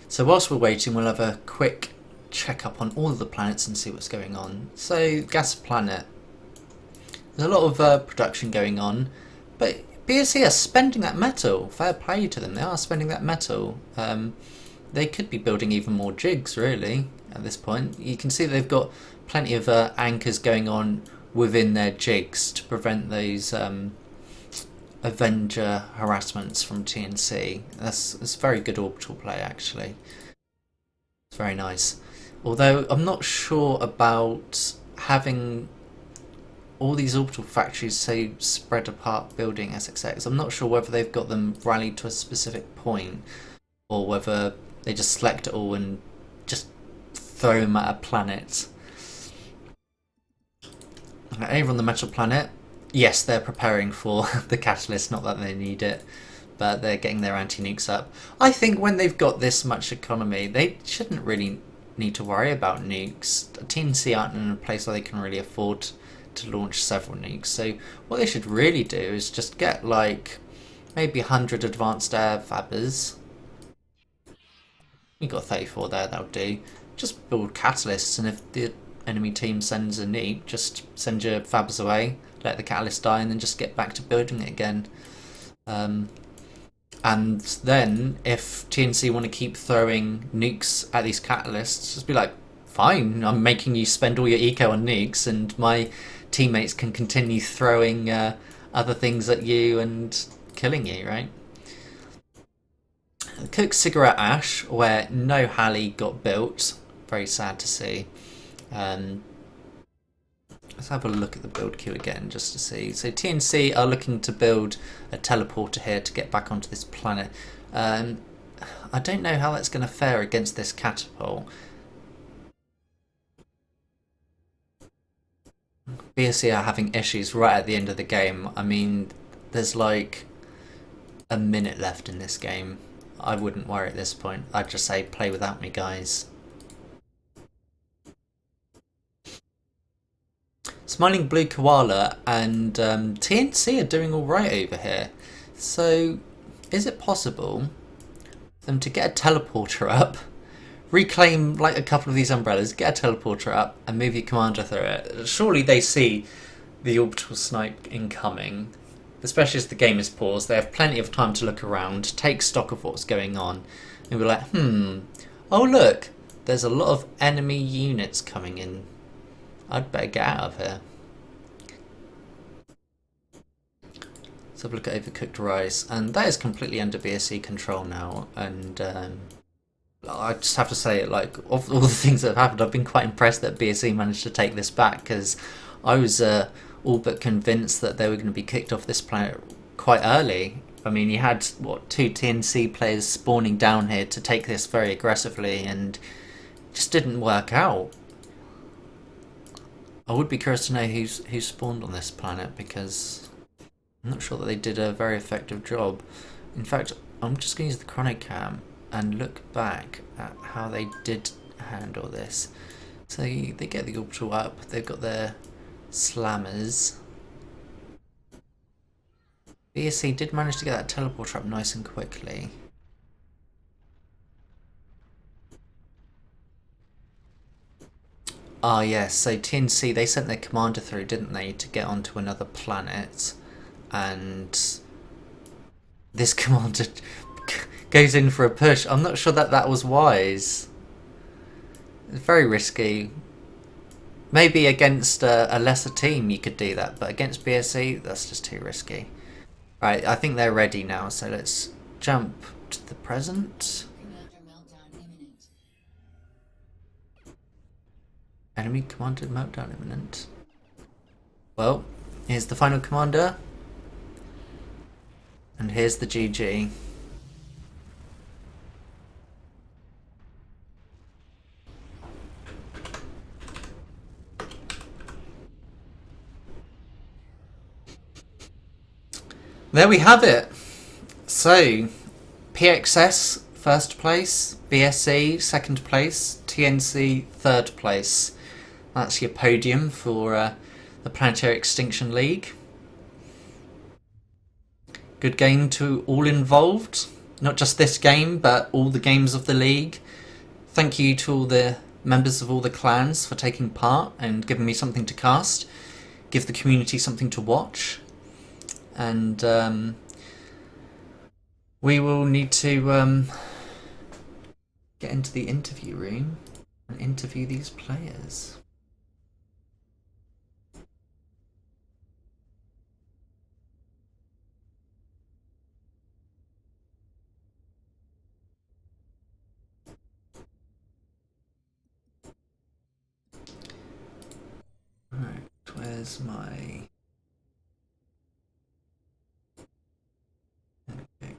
So whilst we're waiting, we'll have a quick check up on all of the planets and see what's going on. So gas planet, there's a lot of production going on, but BSC are spending that metal. Fair play to them, they are spending that metal. They could be building even more jigs, really, at this point. You can see they've got plenty of anchors going on within their jigs to prevent those Avenger harassments from TNC. That's very good orbital play, actually. It's very nice. Although I'm not sure about having all these orbital factories so spread apart building SXX. I'm not sure whether they've got them rallied to a specific point, or whether they just select it all and just throw them at a planet. Over on the metal planet, yes, they're preparing for the catalyst, not that they need it, but they're getting their anti-nukes up. I think when they've got this much economy, they shouldn't really need to worry about nukes. TNC aren't in a place where they can really afford to launch several nukes, so what they should really do is just get like maybe 100 advanced air fabbers. You've got 34 there, that'll do. Just build catalysts, and if the enemy team sends a nuke, just send your fabbers away, let the catalyst die, and then just get back to building it again. And then if TNC want to keep throwing nukes at these catalysts, just be like, fine, I'm making you spend all your eco on nukes, and my teammates can continue throwing other things at you and killing you, right? Cook Cigarette Ash, where no Halley got built. Very sad to see. Let's have a look at the build queue again just to see. So TNC are looking to build a teleporter here to get back onto this planet. I don't know how that's going to fare against this catapult. BSC are having issues right at the end of the game. I mean, there's like a minute left in this game. I wouldn't worry at this point. I'd just say play without me, guys. Smiling Blue Koala and TNC are doing alright over here. So, is it possible for them to get a teleporter up, reclaim like a couple of these umbrellas, get a teleporter up, and move your commander through it? Surely they see the orbital snipe incoming, especially as the game is paused. They have plenty of time to look around, take stock of what's going on, and be like, oh look, there's a lot of enemy units coming in. I'd better get out of here. Let's have a look at Overcooked Rice, and that is completely under BSC control now. And I just have to say, like, of all the things that have happened, I've been quite impressed that BSC managed to take this back, because I was all but convinced that they were going to be kicked off this planet quite early. I mean, you had, what, 2 TNC players spawning down here to take this very aggressively, and it just didn't work out. I would be curious to know who spawned on this planet, because I'm not sure that they did a very effective job. In fact, I'm just going to use the chronocam and look back at how they did handle this. So they get the orbital up, they've got their slammers. BSC did manage to get that teleporter up nice and quickly. Ah yes, so TNC, they sent their commander through, didn't they, to get onto another planet, and this commander goes in for a push. I'm not sure that that was wise. It's very risky. Maybe against a lesser team you could do that, but against BSC, that's just too risky. Right, I think they're ready now, so let's jump to the present. Enemy commander meltdown imminent. Well, here's the final commander. And here's the GG. There we have it. So, PXS first place, BSE second place, TNC third place. That's your podium for the Planetary Extinction League. Good game to all involved. Not just this game, but all the games of the league. Thank you to all the members of all the clans for taking part and giving me something to cast. Give the community something to watch. And we will need to get into the interview room and interview these players. Right, where's my... Okay.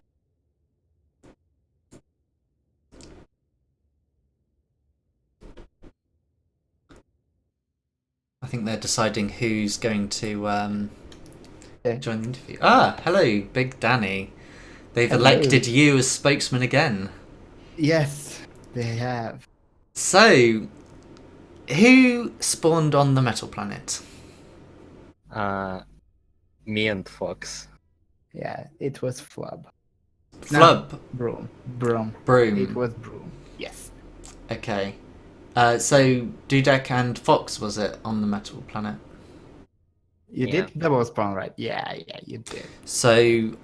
I think they're deciding who's going to join the interview. Ah, hello, Big Danny. They've elected you as spokesman again. Yes, they have. So, who spawned on the metal planet? Me and Fox. Yeah, it was Flub. Flub. No, Broom. Broom. It was Broom. Yes. Okay. So, Dudek and Fox, was it, on the metal planet? You Yeah. did double spawn, right? Yeah, you did. So,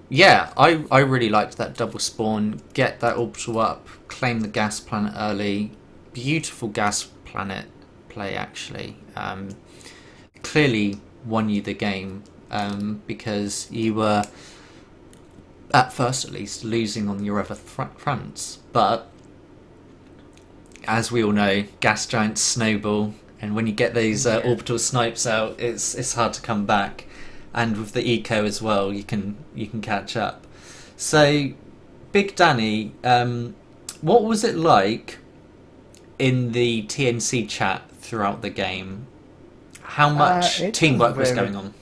yeah, I really liked that double spawn. Get that orbital up, claim the gas planet early. Beautiful gas planet play, actually. Clearly won you the game because you were, at first at least, losing on your other fronts. But, as we all know, gas giants snowball, and when you get those orbital snipes out, it's hard to come back. And with the eco as well, you can catch up. So, Big Danny, what was it like in the TNC chat throughout the game? How much teamwork was going on?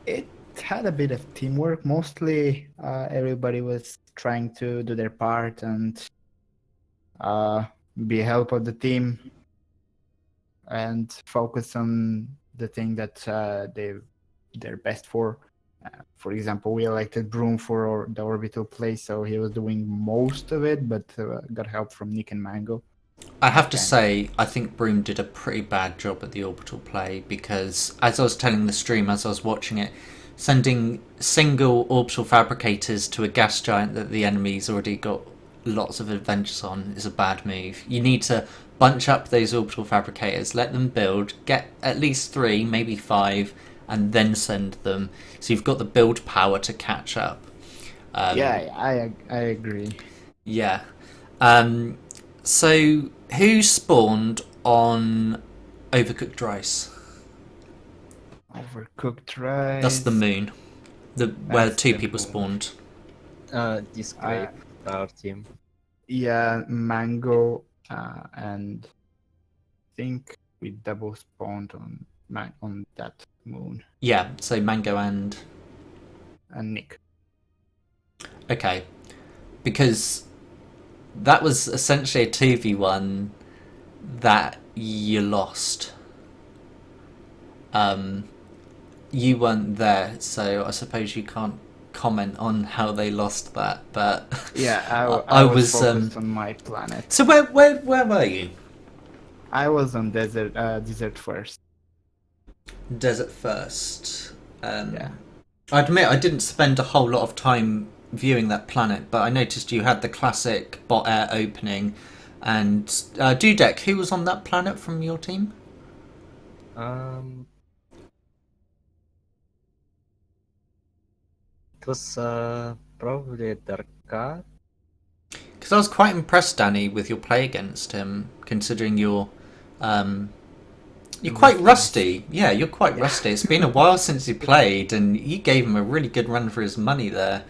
It had a bit of teamwork. Mostly, everybody was trying to do their part and be help of the team and focus on the thing that they're best for. For example, we elected Broom for the orbital play, so he was doing most of it, but got help from Nick and Mango. I have to say, I think Broom did a pretty bad job at the orbital play because, as I was telling the stream, as I was watching it, sending single orbital fabricators to a gas giant that the enemy's already got lots of adventures on is a bad move. You need to bunch up those orbital fabricators, let them build, get at least 3, maybe 5, and then send them. So you've got the build power to catch up. Yeah, I agree. Yeah. So who spawned on Overcooked Rice? Overcooked Rice. That's the moon. Where That's 2 the people moon. spawned. Describe our team. Yeah, Mango and I think we double spawned on that moon. Yeah, so Mango and Nick. okay. Because that was essentially a 2v1 that you lost. You weren't there, so I suppose you can't comment on how they lost that, but Yeah, I I was, was focused on my planet. So where were you? I was on desert first. Desert first. Yeah. I admit I didn't spend a whole lot of time viewing that planet, but I noticed you had the classic bot air opening. And Dudek, who was on that planet from your team? It was probably Darka. Because I was quite impressed, Danny, with your play against him, considering you're quite rusty. Yeah, you're quite rusty. It's been a while since you played, and you gave him a really good run for his money there.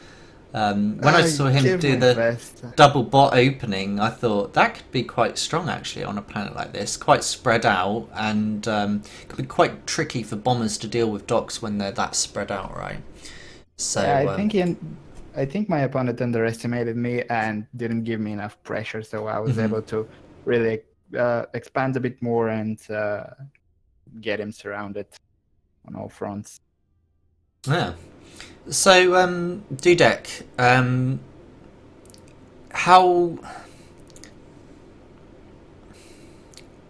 When I saw him give do my the best. double bot opening, I thought that could be quite strong actually on a planet like this, quite spread out, and could be quite tricky for bombers to deal with docks when they're that spread out, right? So Yeah, I think my opponent underestimated me and didn't give me enough pressure, so I was able to really expand a bit more and get him surrounded on all fronts. yeah. So Dudek, how?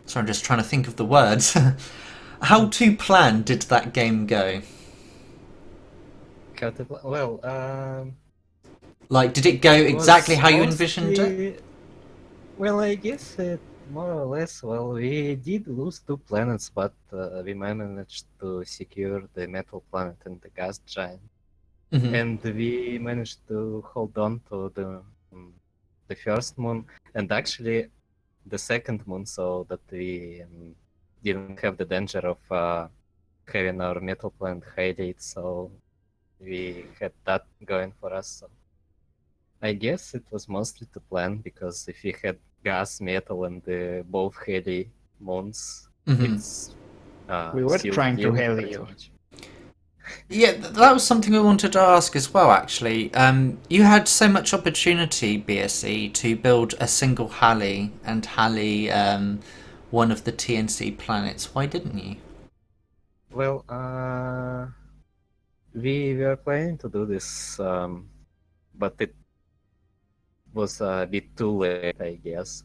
Sorry, I'm just trying to think of the words. How to plan did that game go? Well, Like, did it go it exactly was how you envisioned it? mostly. Well, I guess it more or less. Well, we did lose 2 planets, but we managed to secure the metal planet and the gas giant, Hmm. and we managed to hold on to the first moon and actually the second moon, so that we didn't have the danger of having our metal planet highlight. So we had that going for us. So I guess it was mostly to plan, because if we had gas, metal, and both heli moons, it's We were sealed trying to deal heli pretty you. much. Yeah, that was something I wanted to ask as well, actually. You had so much opportunity, BSE, to build a single Halley and Halley one of the TNC planets. Why didn't you? Well, we were planning to do this, but it was a bit too late, I guess.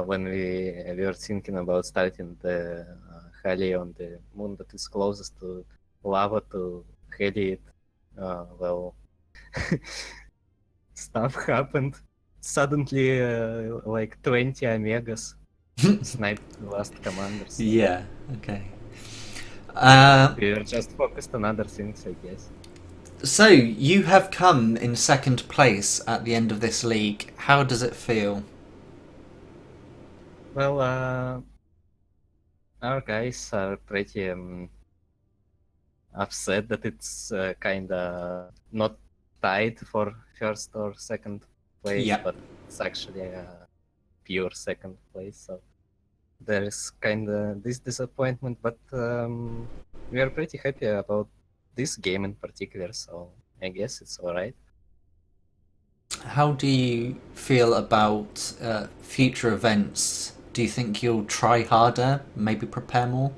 When we were thinking about starting the heli on the moon that is closest to lava to heli it, well, stuff happened. Suddenly, like 20 Omegas sniped the last commanders. Yeah, okay. We were just focused on other things, I guess. So, you have come in second place at the end of this league. How does it feel? Well, our guys are pretty upset that it's kind of not tied for first or second place, Yeah. but it's actually a pure second place. So there is kind of this disappointment, but we are pretty happy about this game in particular. So I guess it's all right. How do you feel about future events? Do you think you'll try harder, maybe prepare more?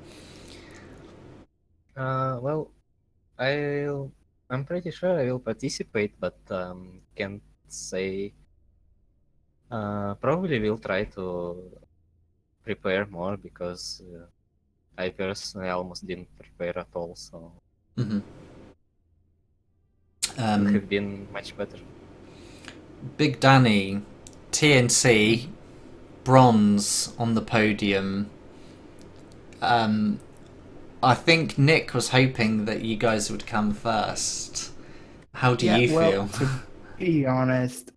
Well, I'm pretty sure I will participate, but can't say. Probably will try to prepare more, because I personally almost didn't prepare at all, so Hmm. could have been much better. Big Danny, TNC, bronze on the podium. I think Nick was hoping that you guys would come first. How do you well, feel?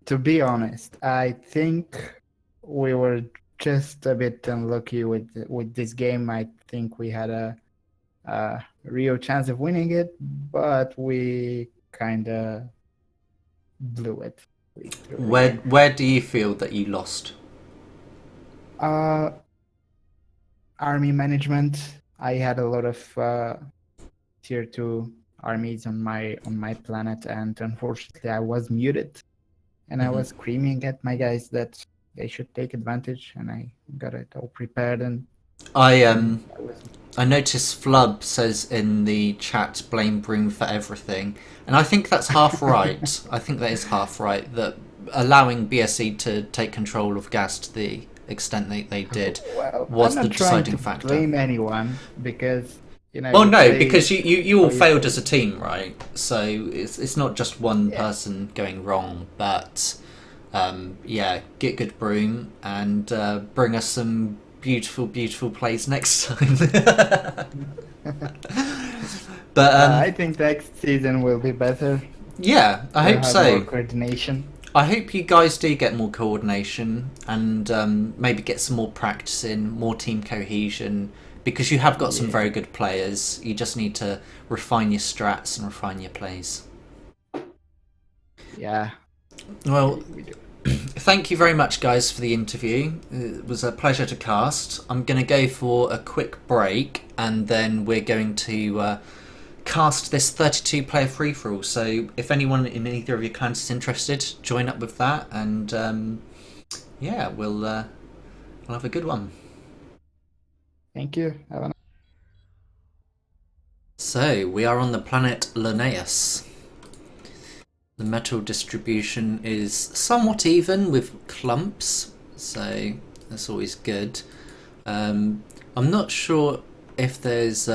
to be honest, I think we were just a bit unlucky with this game. I think we had a real chance of winning it, but we kind of blew it. We threw the game. Where do you feel that you lost? Army management. I had a lot of tier 2 armies on my planet, and unfortunately I was muted, and I was screaming at my guys that they should take advantage, and I got it all prepared, and I noticed Flub says in the chat, blame Broom for everything, and I think that's half right. I think that is half right, that allowing BSE to take control of gas to the extent that they did was I'm the not trying deciding to factor. blame anyone, because Well, you no, play because you all how you failed play. as a team, right? So it's not just one person going wrong, but yeah, get good Broom and bring us some beautiful, beautiful plays next time. But I think next season will be better. yeah, I We'll hope have so. more coordination. I hope you guys do get more coordination and maybe get some more practice in, more team cohesion, because you have got some very good players. You just need to refine your strats and refine your plays. Yeah, Well, we do. thank you very much, guys, for the interview. It was a pleasure to cast. I'm going to go for a quick break, and then we're going to cast this 32-player free-for-all. So if anyone in either of your clans is interested, join up with that, and yeah, we'll have a good one. Thank you. Have a So we are on the planet Linnaeus. The metal distribution is somewhat even with clumps, so that's always good. I'm not sure if there's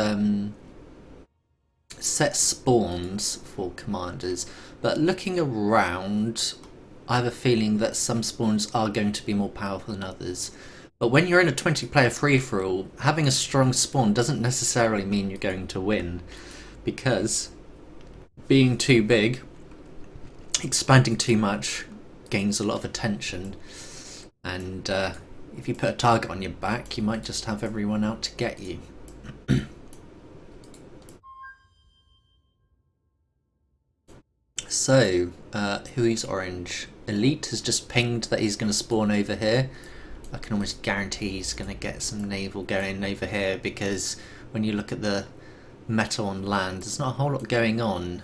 set spawns for commanders, but looking around, I have a feeling that some spawns are going to be more powerful than others. But when you're in a 20-player free-for-all, having a strong spawn doesn't necessarily mean you're going to win, because being too big, expanding too much, gains a lot of attention, and if you put a target on your back, you might just have everyone out to get you. So, who's orange? Elite has just pinged that he's going to spawn over here. I can almost guarantee he's going to get some naval going over here, because when you look at the metal on land, there's not a whole lot going on.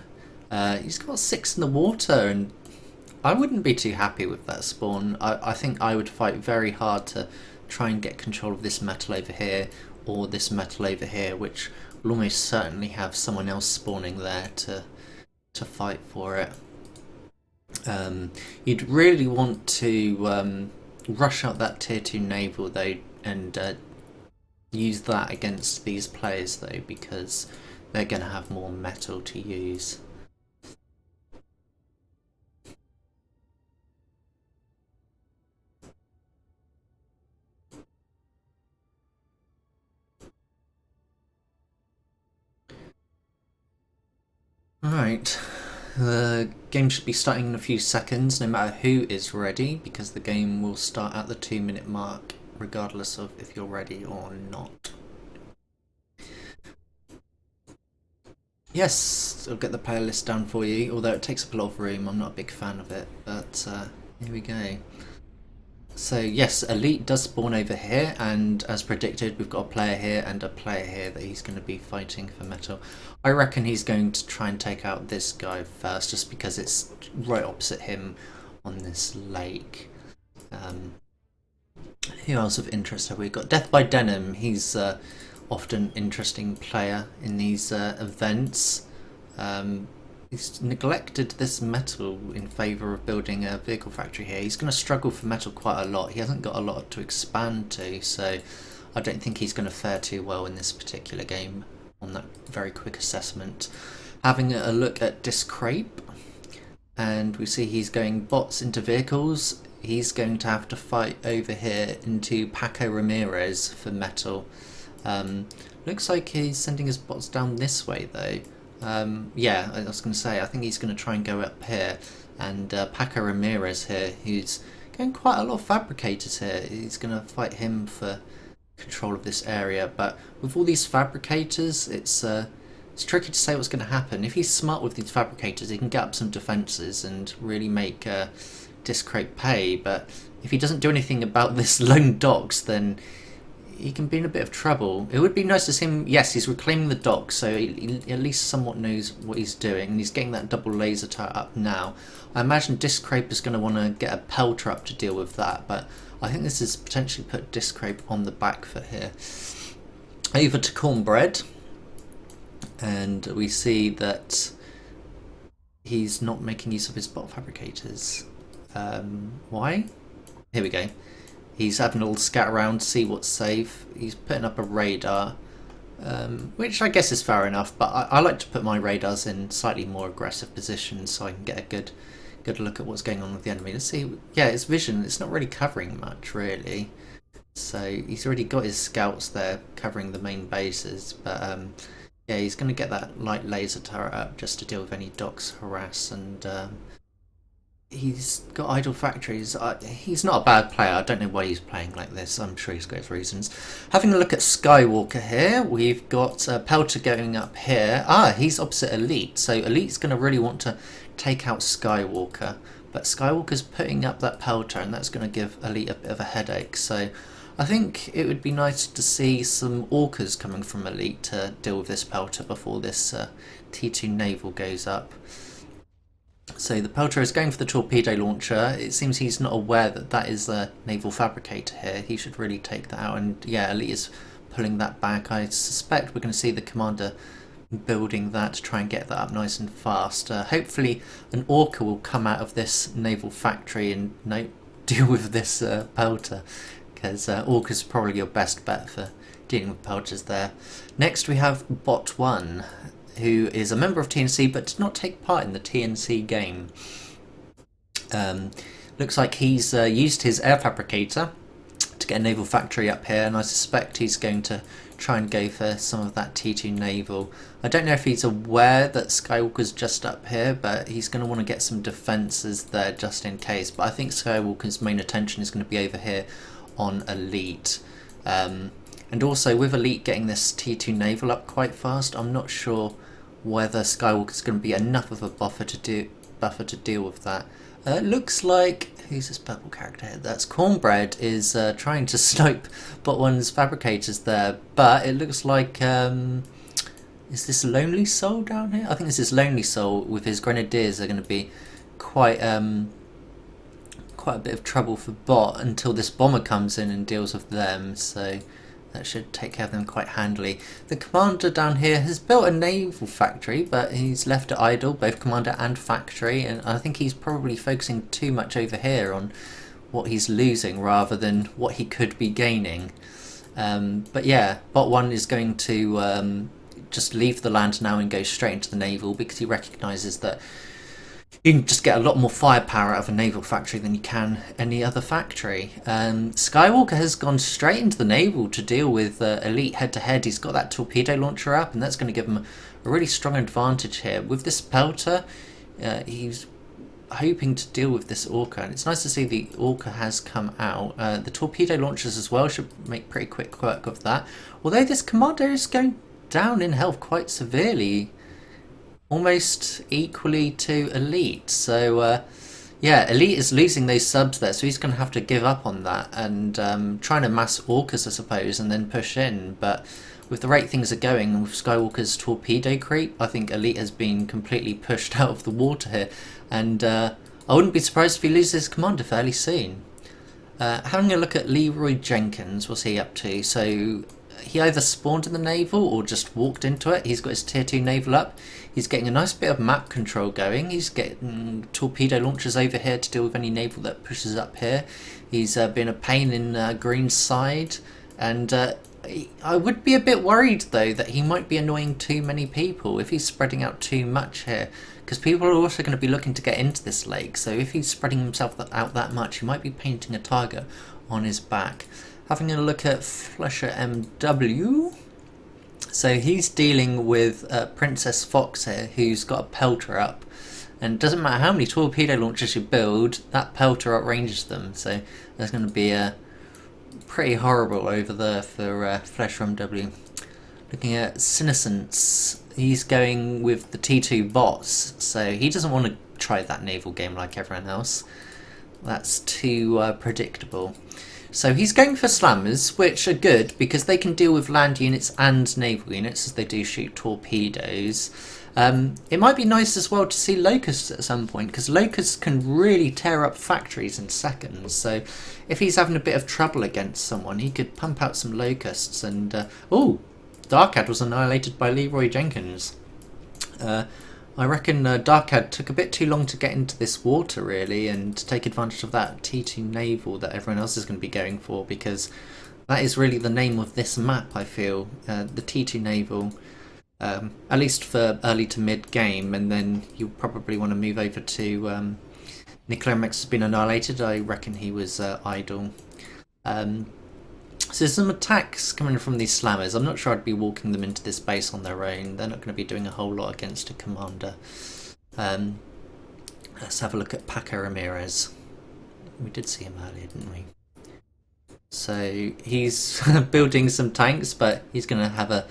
He's got 6 in the water, and I wouldn't be too happy with that spawn. I think I would fight very hard to try and get control of this metal over here, or this metal over here, which will almost certainly have someone else spawning there to fight for it. You'd really want to rush up that tier 2 naval though, and use that against these players though, because they're going to have more metal to use. Alright, the game should be starting in a few seconds, no matter who is ready, because the game will start at the 2-minute mark, regardless of if you're ready or not. Yes, I'll get the player list down for you, although it takes up a lot of room. I'm not a big fan of it, but here we go. So yes, Elite does spawn over here, and as predicted, we've got a player here and a player here that he's going to be fighting for metal. I reckon he's going to try and take out this guy first, just because it's right opposite him on this lake. Who else of interest have we got? Death by Denim. He's often interesting player in these events. He's neglected this metal in favour of building a vehicle factory here. He's going to struggle for metal quite a lot. He hasn't got a lot to expand to, so I don't think he's going to fare too well in this particular game on that very quick assessment. Having a look at Discrape, and we see he's going bots into vehicles. He's going to have to fight over here into Paco Ramirez for metal. Looks like he's sending his bots down this way though. Yeah, I was going to say, I think he's going to try and go up here, and Paco Ramirez here, who's getting quite a lot of fabricators here, he's going to fight him for control of this area. But with all these fabricators, it's tricky to say what's going to happen. If he's smart with these fabricators, he can get up some defences and really make Discrape pay, but if he doesn't do anything about this lone docks, then he can be in a bit of trouble. It would be nice to see him. Yes, he's reclaiming the dock, so he at least somewhat knows what he's doing, and he's getting that double laser turret up now. I imagine Discrape is going to want to get a pelter up to deal with that, but I think this has potentially put Discrape on the back foot here. Over to Cornbread, and we see that he's not making use of his bot fabricators. Why? Here we go. He's having a little scat around, see what's safe. He's putting up a radar, which I guess is fair enough, but I like to put my radars in slightly more aggressive positions so I can get a good look at what's going on with the enemy. Let's see. Yeah, his vision, it's not really covering much, really. So he's already got his scouts there covering the main bases, but yeah, he's going to get that light laser turret up just to deal with any docks harass, and he's got idle factories. He's not a bad player. I don't know why he's playing like this. I'm sure he's got his reasons. Having a look at Skywalker here, we've got Pelter going up here. He's opposite Elite, so Elite's going to really want to take out Skywalker. But Skywalker's putting up that Pelter, and that's going to give Elite a bit of a headache. So I think it would be nice to see some Orcas coming from Elite to deal with this Pelter before this T2 Naval goes up. So the Pelter is going for the torpedo launcher. It seems he's not aware that that is a naval fabricator here. He should really take that out. And yeah, Elite is pulling that back. I suspect we're going to see the commander building that to try and get that up nice and fast. Hopefully an Orca will come out of this naval factory and deal with this Pelter, because Orca's probably your best bet for dealing with Pelters there. Next we have Bot 1, who is a member of TNC but did not take part in the TNC game. Looks like he's used his air fabricator to get a naval factory up here, and I suspect he's going to try and go for some of that T2 naval. I don't know if he's aware that Skywalker's just up here, but he's going to want to get some defences there just in case. But I think Skywalker's main attention is going to be over here on Elite. And also with Elite getting this T2 naval up quite fast, I'm not sure whether Skywalker's going to be enough of a buffer to deal with that. Looks like, who's this purple character here? That's Cornbread is trying to snipe Bot 1's fabricators there, but it looks like is this Lonely Soul down here? I think this is Lonely Soul with his grenadiers are going to be quite a bit of trouble for Bot until this bomber comes in and deals with them. So that should take care of them quite handily. The commander down here has built a naval factory, but he's left it idle, both commander and factory, and I think he's probably focusing too much over here on what he's losing rather than what he could be gaining. But yeah, Bot 1 is going to just leave the land now and go straight into the naval, because he recognises that you can just get a lot more firepower out of a naval factory than you can any other factory. Skywalker has gone straight into the naval to deal with Elite head-to-head. He's got that torpedo launcher up, and that's going to give him a really strong advantage here. With this Pelter, he's hoping to deal with this Orca, and it's nice to see the Orca has come out. The torpedo launchers as well should make pretty quick work of that. Although this commander is going down in health quite severely, almost equally to Elite. So yeah, Elite is losing those subs there, so he's going to have to give up on that and trying to mass Orcas, I suppose, and then push in. But with the rate things are going with Skywalker's torpedo creep, I think Elite has been completely pushed out of the water here, and I wouldn't be surprised if he loses his commander fairly soon. Having a look at Leroy Jenkins, what's he up to? So he either spawned in the naval or just walked into it. He's got his tier 2 naval up. He's getting a nice bit of map control going. He's getting torpedo launchers over here to deal with any naval that pushes up here. He's been a pain in Green's side, and I would be a bit worried though that he might be annoying too many people if he's spreading out too much here, because people are also going to be looking to get into this lake. So if he's spreading himself out that much, he might be painting a target on his back. Having a look at Flesher MW, so he's dealing with Princess Fox here, who's got a Pelter up, and it doesn't matter how many torpedo launchers you build, that Pelter outranges them, so there's going to be a pretty horrible over there for Flesher MW. Looking at Senescence, he's going with the T2 bots, so he doesn't want to try that naval game like everyone else. That's too predictable. So he's going for slammers, which are good because they can deal with land units and naval units as they do shoot torpedoes. It might be nice as well to see locusts at some point, because locusts can really tear up factories in seconds. So if he's having a bit of trouble against someone, he could pump out some locusts. And oh, Darkad was annihilated by Leroy Jenkins. I reckon Darkad took a bit too long to get into this water, really, and to take advantage of that T2 naval that everyone else is going to be going for, because that is really the name of this map, I feel. The T2 naval, at least for early to mid game, and then you'll probably want to move over to Nicolamex has been annihilated. I reckon he was idle. So there's some attacks coming from these slammers. I'm not sure I'd be walking them into this base on their own. They're not going to be doing a whole lot against a commander. Let's have a look at Paco Ramirez. We did see him earlier, didn't we? So he's building some tanks, but he's going to have a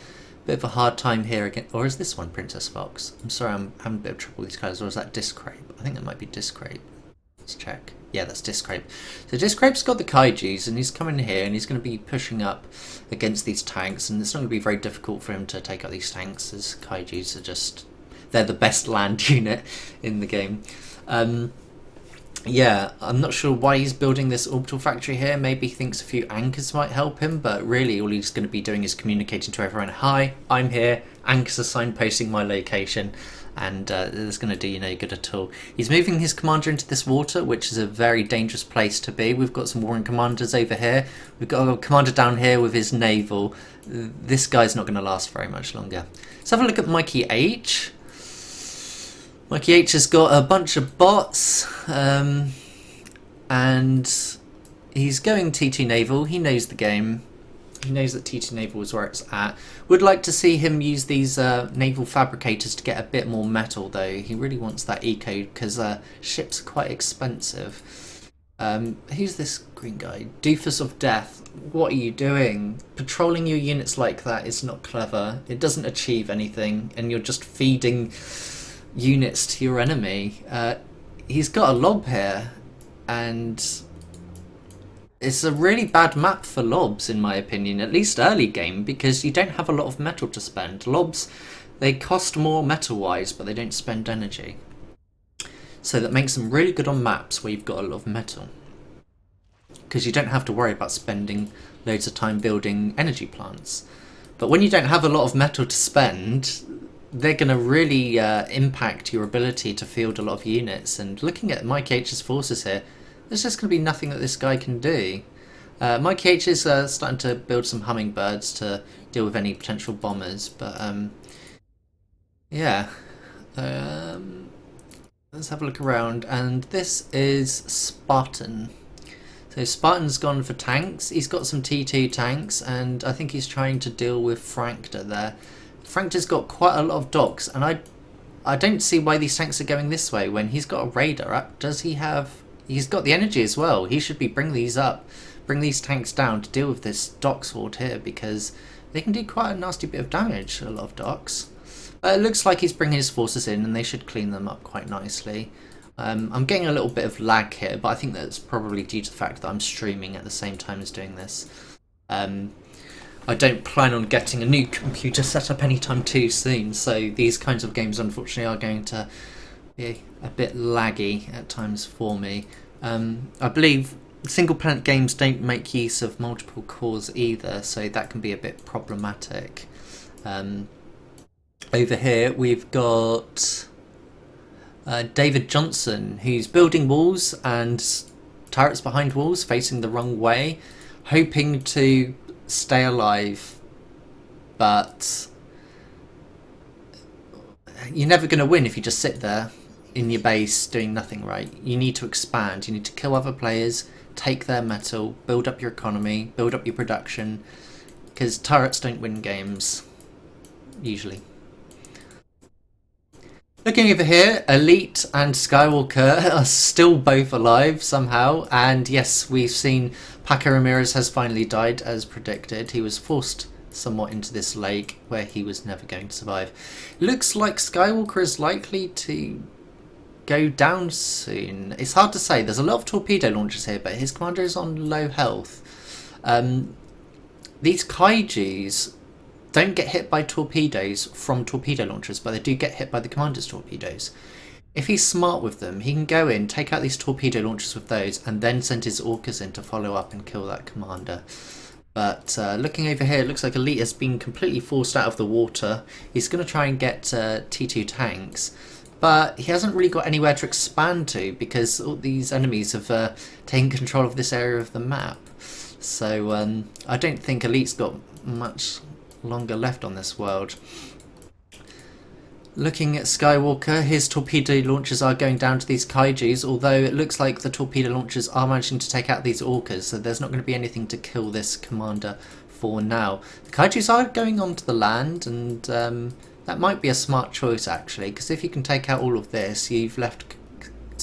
bit of a hard time here again. Or is this one Princess Fox? I'm sorry, I'm having a bit of trouble with these guys. Or is that Discrape? I think that might be Discrape. Let's check. Yeah, that's Discrape. So Discrape's got the Kaijus, and he's coming here, and he's going to be pushing up against these tanks, and it's not going to be very difficult for him to take out these tanks, as Kaijus are just... they're the best land unit in the game. Yeah, I'm not sure why he's building this orbital factory here. Maybe he thinks a few anchors might help him, but really all he's going to be doing is communicating to everyone. Hi, I'm here. Anchors are signposting my location, and it's going to do you no good at all. He's moving his commander into this water, which is a very dangerous place to be. We've got some warring commanders over here. We've got a commander down here with his naval. This guy's not going to last very much longer. Let's have a look at Mikey H. Mikey H has got a bunch of bots, and he's going T2 Naval. He knows the game. He knows that T2 Naval is where it's at. Would like to see him use these naval fabricators to get a bit more metal, though. He really wants that eco, because ships are quite expensive. Who's this green guy? Doofus of Death. What are you doing? Patrolling your units like that is not clever. It doesn't achieve anything, and you're just feeding units to your enemy. He's got a lob here, and it's a really bad map for lobs in my opinion, at least early game, because you don't have a lot of metal to spend. Lobs, they cost more metal wise, but they don't spend energy, so that makes them really good on maps where you've got a lot of metal, because you don't have to worry about spending loads of time building energy plants. But when you don't have a lot of metal to spend, they're going to really impact your ability to field a lot of units. And looking at Mike H's forces here, there's just going to be nothing that this guy can do. Mike H is starting to build some hummingbirds to deal with any potential bombers, but yeah. Let's have a look around, and this is Spartan. So Spartan's gone for tanks. He's got some T2 tanks, and I think he's trying to deal with Frankta there. Frankta's got quite a lot of docks, and I don't see why these tanks are going this way when he's got a radar up. Does he have... he's got the energy as well. He should be bring these up, bring these tanks down to deal with this dock sword here, because they can do quite a nasty bit of damage, a lot of docks. It looks like he's bringing his forces in, and they should clean them up quite nicely. I'm getting a little bit of lag here, but I think that's probably due to the fact that I'm streaming at the same time as doing this. I don't plan on getting a new computer set up anytime too soon, so these kinds of games unfortunately are going to be a bit laggy at times for me. I believe single planet games don't make use of multiple cores either, so that can be a bit problematic. Over here we've got David Johnson, who's building walls and turrets behind walls facing the wrong way, hoping to stay alive, but you're never going to win if you just sit there in your base doing nothing, right? You need to expand, you need to kill other players, take their metal, build up your economy, build up your production, because turrets don't win games usually. Looking over here, Elite and Skywalker are still both alive somehow, and yes, we've seen Paco Ramirez has finally died as predicted. He was forced somewhat into this lake where he was never going to survive. Looks like Skywalker is likely to go down soon. It's hard to say. There's a lot of torpedo launchers here, but his commander is on low health. These Kaijus don't get hit by torpedoes from torpedo launchers, but they do get hit by the commander's torpedoes. If he's smart with them, he can go in, take out these torpedo launchers with those, and then send his orcas in to follow up and kill that commander. But looking over here, it looks like Elite has been completely forced out of the water. He's going to try and get T2 tanks, but he hasn't really got anywhere to expand to, because all these enemies have taken control of this area of the map. So I don't think Elite's got much longer left on this world. Looking at Skywalker, his torpedo launchers are going down to these Kaijus, although it looks like the torpedo launchers are managing to take out these orcas, so there's not going to be anything to kill this commander for now. The Kaijus are going onto the land, and that might be a smart choice actually, because if you can take out all of this, you've left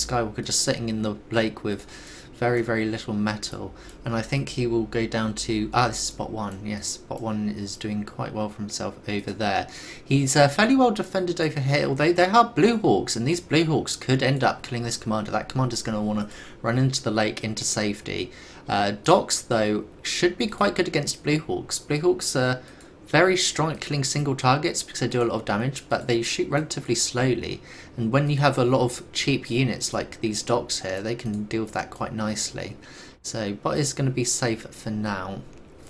Skywalker just sitting in the lake with very, very little metal. And I think he will go down to... this is Spot 1. Yes, Spot 1 is doing quite well for himself over there. He's fairly well defended over here, although there are Blue Hawks, and these Blue Hawks could end up killing this commander. That commander's going to want to run into the lake, into safety. Docks, though, should be quite good against Blue Hawks. Blue Hawks are very strong at killing single targets because they do a lot of damage, but they shoot relatively slowly. And when you have a lot of cheap units like these docks here, they can deal with that quite nicely. So Bot is going to be safe for now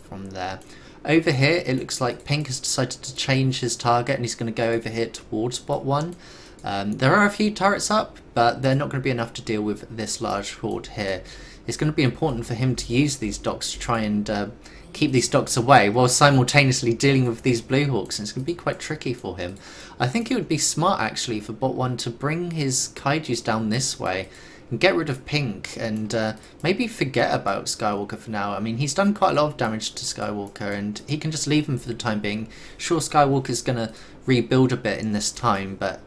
from there. Over here, it looks like Pink has decided to change his target and he's going to go over here towards Bot 1. There are a few turrets up, but they're not going to be enough to deal with this large horde here. It's going to be important for him to use these docks to try and keep these docks away while simultaneously dealing with these Blue Hawks, and it's going to be quite tricky for him. I think it would be smart actually for Bot 1 to bring his Kaijus down this way and get rid of Pink and maybe forget about Skywalker for now. I mean, he's done quite a lot of damage to Skywalker and he can just leave him for the time being. Sure, Skywalker's going to rebuild a bit in this time, but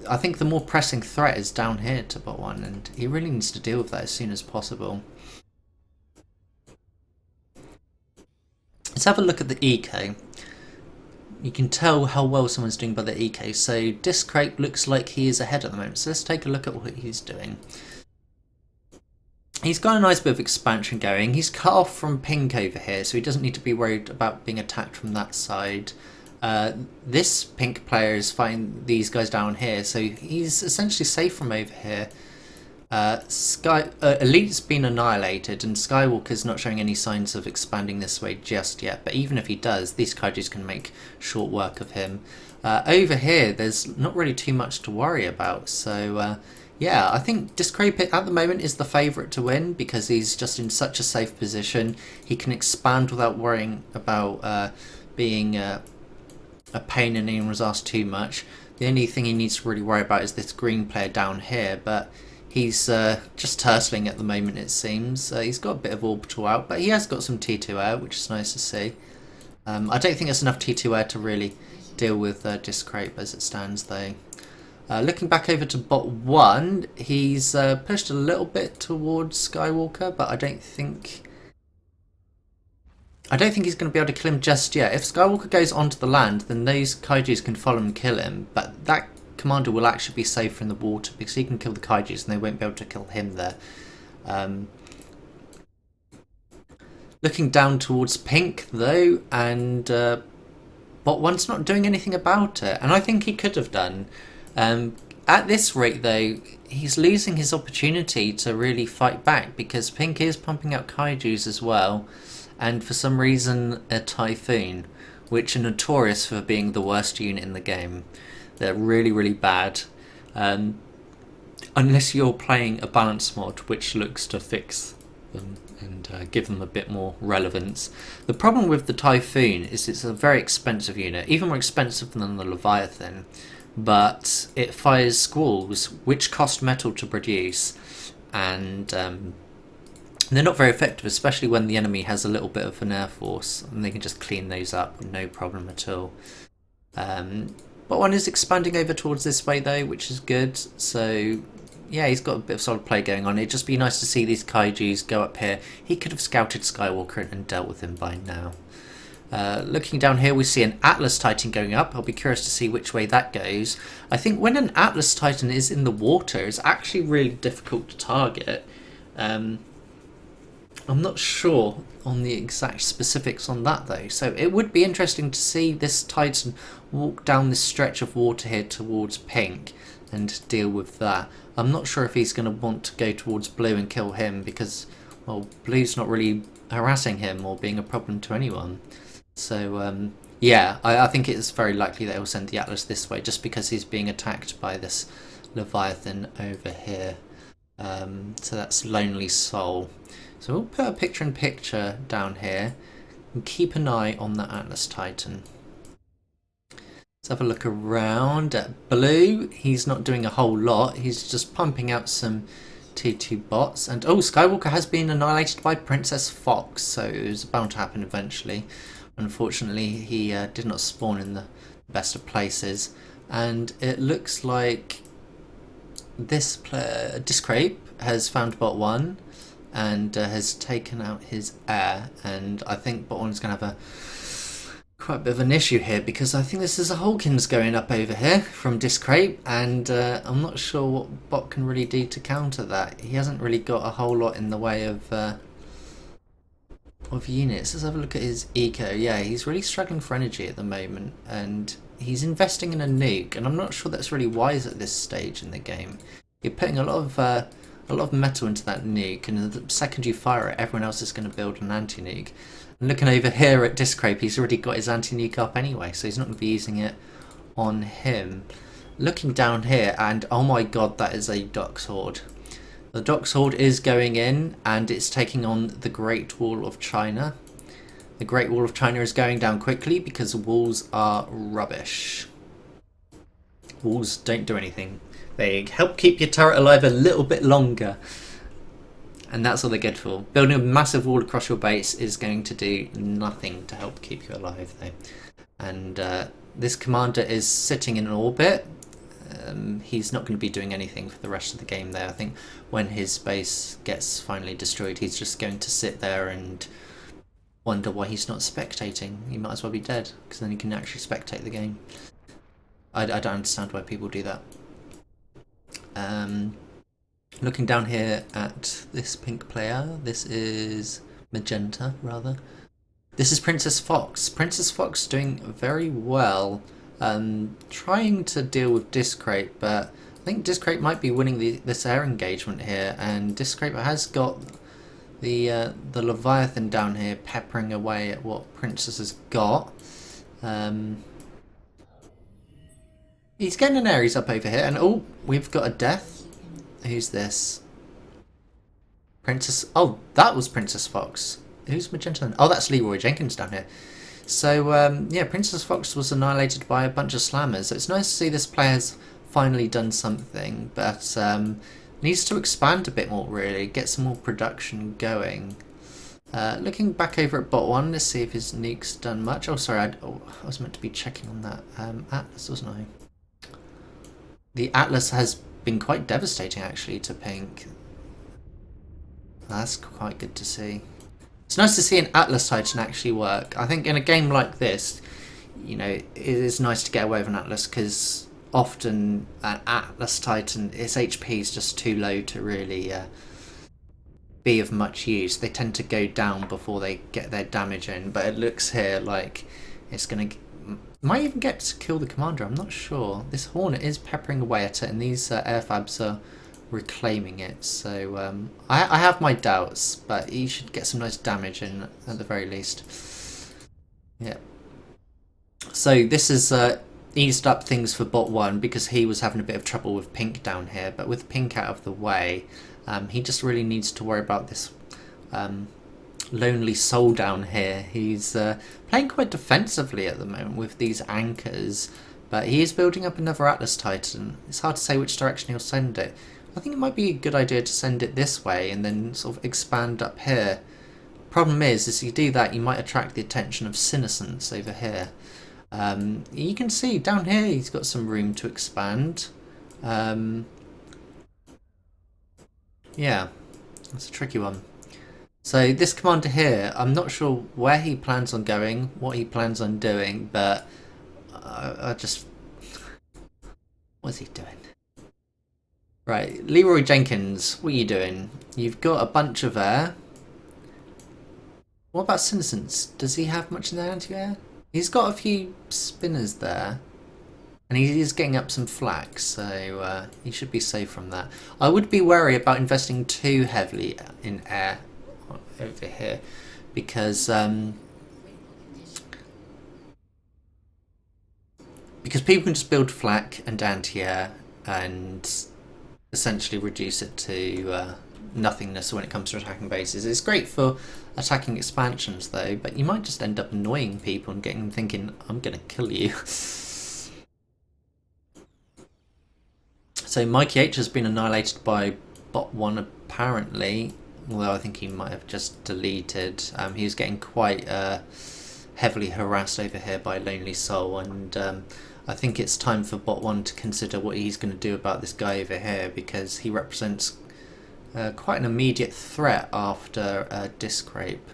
I think the more pressing threat is down here to Bot 1 and he really needs to deal with that as soon as possible. Let's have a look at the eco. You can tell how well someone's doing by the eco. So Discrape looks like he is ahead at the moment. So let's take a look at what he's doing. He's got a nice bit of expansion going. He's cut off from Pink over here, so he doesn't need to be worried about being attacked from that side. This Pink player is fighting these guys down here, so he's essentially safe from over here. Elite's been annihilated and Skywalker's not showing any signs of expanding this way just yet, but even if he does, these Kaijus can make short work of him. Over here there's not really too much to worry about, so yeah, I think Discrape at the moment is the favourite to win because he's just in such a safe position. He can expand without worrying about being a pain in anyone's ass too much. The only thing he needs to really worry about is this green player down here, but he's just turtling at the moment, it seems. He's got a bit of orbital out, but he has got some T2 air, which is nice to see. I don't think there's enough T2 air to really deal with Discrape as it stands, though. Looking back over to Bot 1, he's pushed a little bit towards Skywalker, but I don't think he's going to be able to kill him just yet. If Skywalker goes onto the land, then those Kaijus can follow and kill him, but that commander will actually be safer in the water because he can kill the Kaijus and they won't be able to kill him there. Looking down towards Pink though, and Bot 1's not doing anything about it, and I think he could have done. At this rate though, he's losing his opportunity to really fight back because Pink is pumping out Kaijus as well, and for some reason a Typhoon, which are notorious for being the worst unit in the game. They're really, really bad. Unless you're playing a balance mod, which looks to fix them and give them a bit more relevance. The problem with the Typhoon is it's a very expensive unit, even more expensive than the Leviathan, but it fires squalls, which cost metal to produce, and they're not very effective, especially when the enemy has a little bit of an air force, and they can just clean those up, no problem at all. But one is expanding over towards this way though, which is good. So yeah, he's got a bit of solid play going on. It'd just be nice to see these Kaijus go up here. He could have scouted Skywalker and dealt with him by now. Looking down here, we see an Atlas Titan going up. I'll be curious to see which way that goes. I think when an Atlas Titan is in the water, it's actually really difficult to target. I'm not sure on the exact specifics on that though, so it would be interesting to see this Titan walk down this stretch of water here towards Pink and deal with that. I'm not sure if he's going to want to go towards Blue and kill him because, well, Blue's not really harassing him or being a problem to anyone. So yeah, I think it's very likely that he'll send the Atlas this way just because he's being attacked by this Leviathan over here. So that's Lonely Soul. So we'll put a picture-in-picture down here and keep an eye on the Atlas Titan. Let's have a look around at Blue. He's not doing a whole lot. He's just pumping out some T2 bots. And oh, Skywalker has been annihilated by Princess Fox, so it was bound to happen eventually. Unfortunately, he did not spawn in the best of places. And it looks like this player, Discrape, has found bot 1 and has taken out his heir, and I think bot 1 is going to have quite a bit of an issue here, because I think this is a Hawkins going up over here from Discrape, and I'm not sure what bot can really do to counter that. He hasn't really got a whole lot in the way of units. Let's have a look at his eco. Yeah, he's really struggling for energy at the moment, and he's investing in a nuke, and I'm not sure that's really wise at this stage in the game. You're putting a lot of metal into that nuke, and the second you fire it, everyone else is going to build an anti-nuke. And looking over here at Discrape, he's already got his anti-nuke up anyway, so he's not going to be using it on him. Looking down here, and oh my god, that is a Dox Horde. The Dox Horde is going in, and it's taking on the Great Wall of China. The Great Wall of China is going down quickly because walls are rubbish. Walls don't do anything. They help keep your turret alive a little bit longer. And that's all they're good for. Building a massive wall across your base is going to do nothing to help keep you alive, though. And this commander is sitting in an orbit. He's not going to be doing anything for the rest of the game there. I think when his base gets finally destroyed, he's just going to sit there and wonder why he's not spectating. He might as well be dead, because then he can actually spectate the game. I don't understand why people do that. Looking down here at this pink player, this is magenta rather. This is Princess Fox. Princess Fox doing very well, trying to deal with Discrape, but I think Discrape might be winning this air engagement here, and Discrape has got the Leviathan down here peppering away at what Princess has got. He's getting an Ares up over here, and oh, we've got a death. Who's this? Princess... Oh, that was Princess Fox. Who's magenta? Oh, that's Leroy Jenkins down here. So, yeah, Princess Fox was annihilated by a bunch of slammers. So it's nice to see this player's finally done something, but needs to expand a bit more, really. Get some more production going. Looking back over at bot 1, let's see if his nuke's done much. Oh, sorry, I was meant to be checking on that Atlas, wasn't I? The Atlas has been quite devastating, actually, to pink. That's quite good to see. It's nice to see an Atlas Titan actually work. I think in a game like this, you know, it is nice to get away with an Atlas, because often an Atlas Titan, its HP is just too low to really be of much use. They tend to go down before they get their damage in, but it looks here like it's going to... Might even get to kill the commander, I'm not sure. This Hornet is peppering away at it, and these airfabs are reclaiming it, so I have my doubts, but he should get some nice damage in at the very least. Yeah. So this has eased up things for bot 1, because he was having a bit of trouble with pink down here, but with pink out of the way, he just really needs to worry about this Lonely Soul down here. He's playing quite defensively at the moment with these anchors, but he is building up another Atlas Titan. It's hard to say which direction he'll send it. I think it might be a good idea to send it this way and then sort of expand up here. Problem is if you do that, you might attract the attention of Senescence over here. You can see down here he's got some room to expand. Yeah, that's a tricky one. So this commander here, I'm not sure where he plans on going, what he plans on doing, but I just... What's he doing? Right, Leroy Jenkins, what are you doing? You've got a bunch of air. What about Senescence? Does he have much in the anti-air? He's got a few spinners there. And he is getting up some flak, so he should be safe from that. I would be wary about investing too heavily in air over here, because people can just build flak and anti-air and essentially reduce it to nothingness when it comes to attacking bases. It's great for attacking expansions though, but you might just end up annoying people and getting them thinking, I'm gonna kill you. So Mikey H has been annihilated by bot 1 apparently, although I think he might have just deleted. He was getting quite heavily harassed over here by Lonely Soul, and I think it's time for bot 1 to consider what he's going to do about this guy over here, because he represents quite an immediate threat after Disc Rape.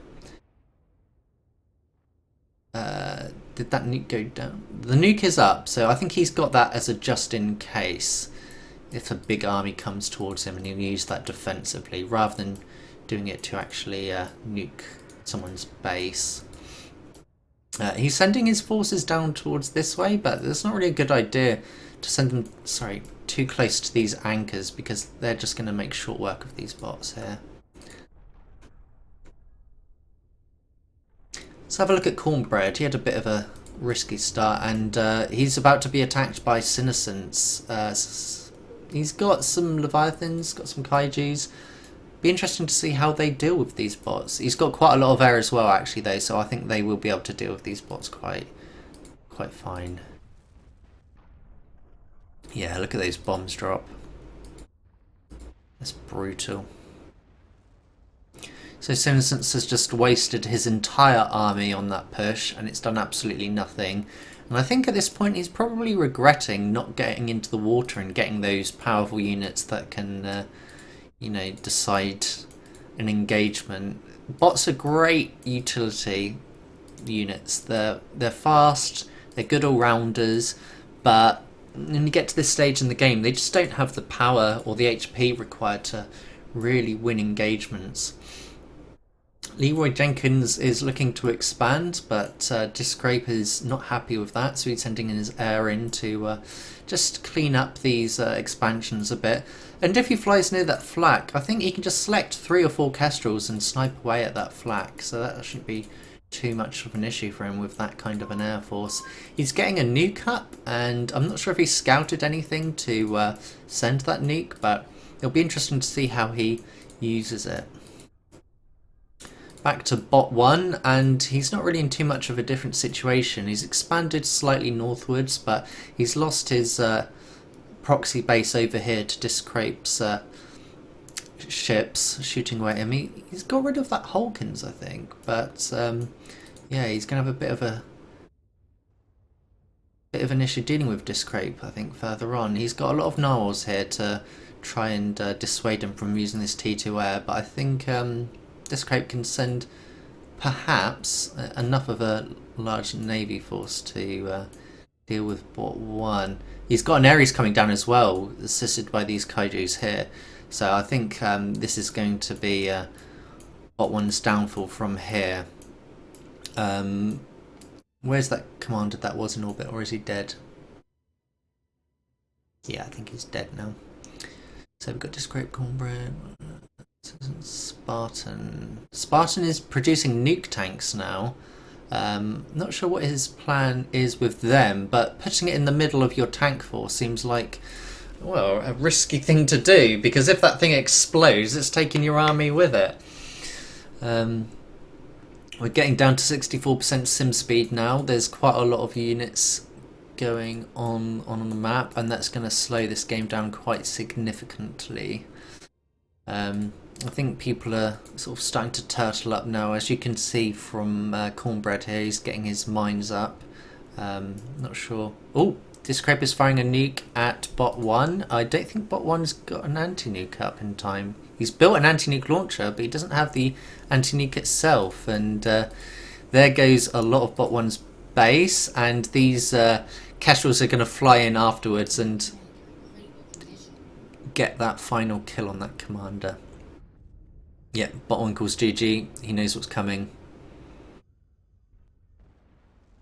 Did that nuke go down? The nuke is up, so I think he's got that as a just in case if a big army comes towards him, and he'll use that defensively rather than doing it to actually nuke someone's base. He's sending his forces down towards this way, but it's not really a good idea to send them, sorry, too close to these anchors, because they're just going to make short work of these bots here. Let's have a look at Cornbread. He had a bit of a risky start, and he's about to be attacked by Senescence. He's got some Leviathans, got some Kaijus. Be interesting to see how they deal with these bots. He's got quite a lot of air as well, actually, though, so I think they will be able to deal with these bots quite fine. Yeah, look at those bombs drop. That's brutal. So Senescence has just wasted his entire army on that push, and it's done absolutely nothing. And I think at this point he's probably regretting not getting into the water and getting those powerful units that can, you know, decide an engagement. Bots are great utility units. They're fast, they're good all-rounders, but when you get to this stage in the game, they just don't have the power or the HP required to really win engagements. Leroy Jenkins is looking to expand, but Discrape is not happy with that, so he's sending in his air in to just clean up these expansions a bit. And if he flies near that flak, I think he can just select 3 or 4 Kestrels and snipe away at that flak, so that shouldn't be too much of an issue for him with that kind of an air force. He's getting a nuke up, and I'm not sure if he scouted anything to send that nuke, but it'll be interesting to see how he uses it. Back to bot 1, and he's not really in too much of a different situation. He's expanded slightly northwards, but he's lost his proxy base over here to Discrape's ships shooting away at him. He's got rid of that Hulkins, I think, but yeah, he's going to have a bit of an issue dealing with Discrape, I think, further on. He's got a lot of narwhals here to try and dissuade him from using this T2 air, but I think Discrape can send perhaps enough of a large navy force to deal with bot 1. He's got an Ares coming down as well, assisted by these Kaijus here. So I think this is going to be bot 1's downfall from here. Where's that commander that was in orbit, or is he dead? Yeah, I think he's dead now. So we've got Discrape, Cornbread, Spartan. Spartan is producing nuke tanks now. Not sure what his plan is with them, but putting it in the middle of your tank force seems like, well, a risky thing to do, because if that thing explodes, it's taking your army with it. We're getting down to 64% sim speed now. There's quite a lot of units going on the map, and that's going to slow this game down quite significantly. I think people are sort of starting to turtle up now. As you can see from Cornbread here, he's getting his mines up. Not sure. Oh, Discrape is firing a nuke at bot 1. I don't think bot 1's got an anti-nuke up in time. He's built an anti-nuke launcher, but he doesn't have the anti-nuke itself. And there goes a lot of bot 1's base, and these Kestrels are going to fly in afterwards and get that final kill on that commander. Yeah, bot 1 calls GG. He knows what's coming.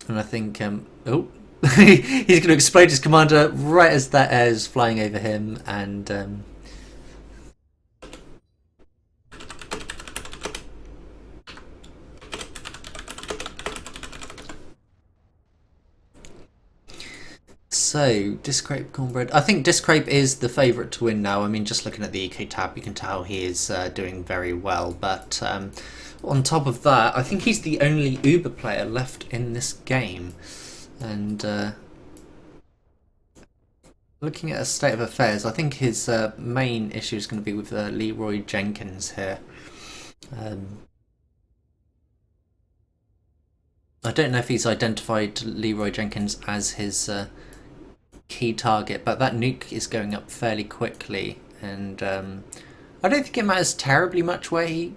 And I think, oh, he's going to explode his commander right as that air is flying over him, and so, Discrape, Cornbread. I think Discrape is the favourite to win now. I mean, just looking at the EK tab, you can tell he is doing very well. But on top of that, I think he's the only Uber player left in this game. And looking at a state of affairs, I think his main issue is going to be with Leroy Jenkins here. I don't know if he's identified Leroy Jenkins as his key target, but that nuke is going up fairly quickly, and I don't think it matters terribly much where he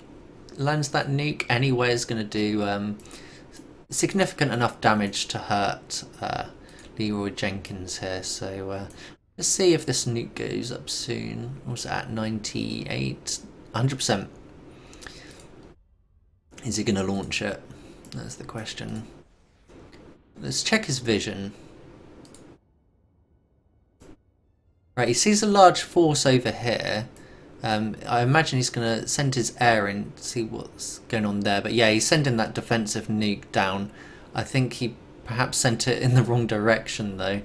lands that nuke. Anyway, is going to do significant enough damage to hurt Leroy Jenkins here. So let's see if this nuke goes up soon. What's it at? 98, 100%. Is he going to launch it? That's the question. Let's check his vision. Right, he sees a large force over here. I imagine he's going to send his air in to see what's going on there. But yeah, he's sending that defensive nuke down. I think he perhaps sent it in the wrong direction though.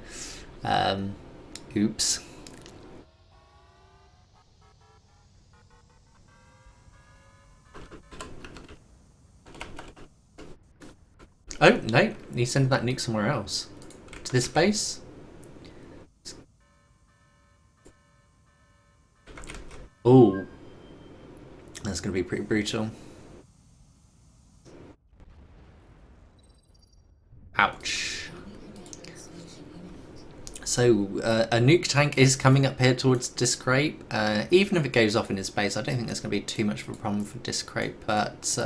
Oops. Oh, no, he's sending that nuke somewhere else. To this base? Oh, that's going to be pretty brutal. Ouch. So, a nuke tank is coming up here towards Discrape. Even if it goes off in his base, I don't think there's going to be too much of a problem for Discrape. But,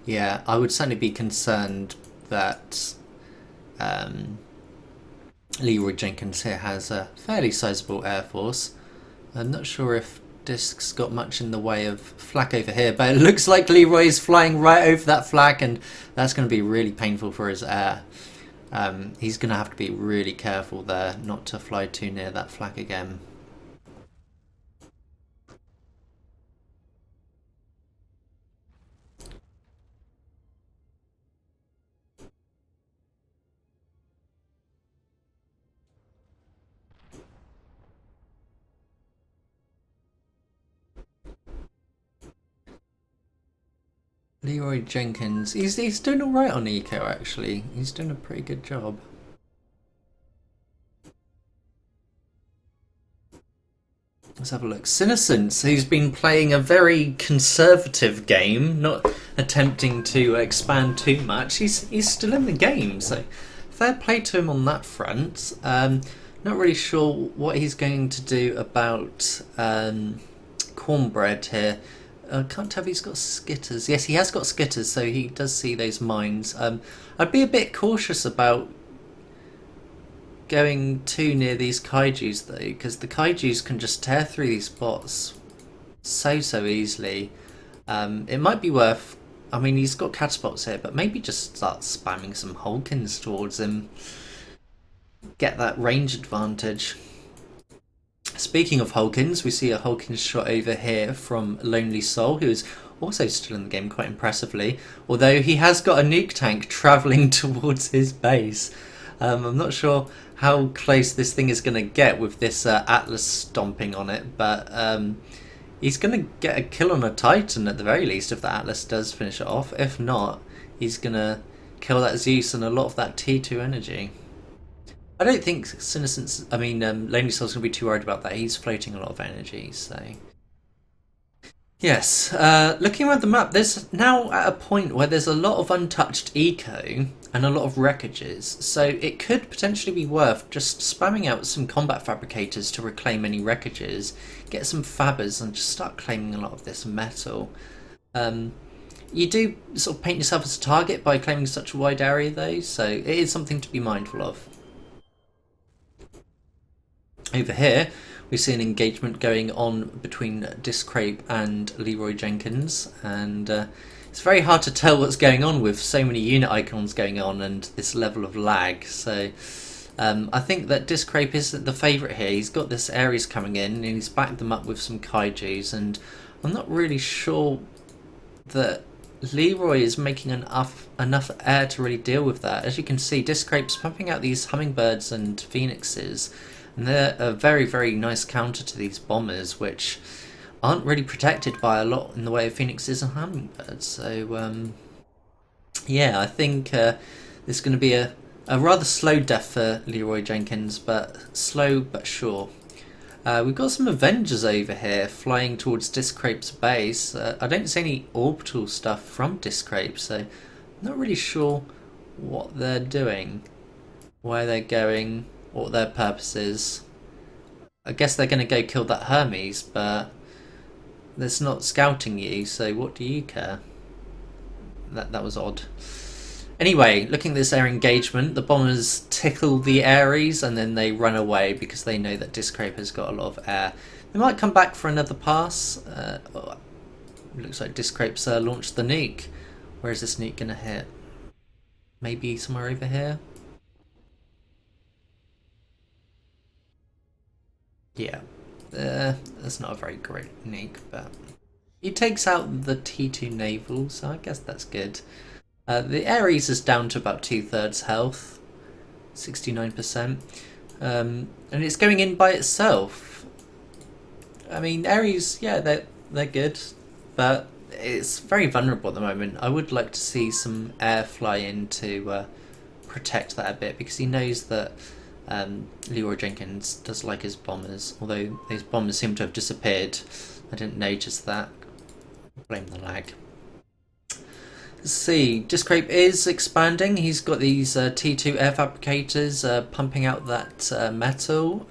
yeah, I would certainly be concerned that Leroy Jenkins here has a fairly sizable air force. I'm not sure if Disc's got much in the way of flak over here, but it looks like Leroy's flying right over that flak, and that's going to be really painful for his air. He's going to have to be really careful there not to fly too near that flak again. Leroy Jenkins, he's doing alright on eco actually. He's doing a pretty good job. Let's have a look. Sinocence, who's been playing a very conservative game, not attempting to expand too much. He's still in the game, so fair play to him on that front. Not really sure what he's going to do about Cornbread here. I can't tell if he's got skitters. Yes, he has got skitters, so he does see those mines. I'd be a bit cautious about going too near these kaijus though, because the kaijus can just tear through these bots so easily. It might be worth, I mean, he's got catspots here, but maybe just start spamming some Hulkins towards him. Get that range advantage. Speaking of Hulkins, we see a Hulkins shot over here from Lonely Soul, who is also still in the game quite impressively, although he has got a nuke tank travelling towards his base. I'm not sure how close this thing is going to get with this Atlas stomping on it, but he's going to get a kill on a Titan at the very least if the Atlas does finish it off. If not, he's going to kill that Zeus and a lot of that T2 energy. I don't think Lonely Soul's going to be too worried about that. He's floating a lot of energy, so... Yes, looking around the map, there's now at a point where there's a lot of untouched eco and a lot of wreckages, so it could potentially be worth just spamming out some combat fabricators to reclaim any wreckages, get some fabbers and just start claiming a lot of this metal. You do sort of paint yourself as a target by claiming such a wide area though, so it is something to be mindful of. Over here, we see an engagement going on between Discrape and Leroy Jenkins, and it's very hard to tell what's going on with so many unit icons going on and this level of lag. So I think that Discrape is the favourite here. He's got this Ares coming in and he's backed them up with some kaijus, and I'm not really sure that Leroy is making enough air to really deal with that. As you can see, Discrape's pumping out these hummingbirds and phoenixes, and they're a very nice counter to these bombers, which aren't really protected by a lot in the way of phoenixes and hummingbirds. So yeah, I think this is going to be a rather slow death for Leroy Jenkins, but slow but sure. We've got some Avengers over here flying towards Discrape's base. I don't see any orbital stuff from Discrape, so I'm not really sure what they're doing, where they're going. what their purpose is. I guess they're going to go kill that Hermes, but there's not scouting you, so what do you care? That was odd. Anyway, looking at this air engagement, the bombers tickle the Ares and then they run away because they know that Discraper's got a lot of air. They might come back for another pass. Looks like Discrape's launched the nuke. Where is this nuke going to hit? Maybe somewhere over here? Yeah, that's not a very great nuke, but he takes out the T2 naval, so I guess that's good. The Ares is down to about 2/3 health, 69%, and it's going in by itself. I mean, Ares, yeah, they're good, but it's very vulnerable at the moment. I would like to see some air fly in to protect that a bit, because he knows that Leroy Jenkins does like his bombers, although these bombers seem to have disappeared. I didn't notice that. Blame the lag. Let's see, Discrape is expanding. He's got these T2 air fabricators pumping out that metal.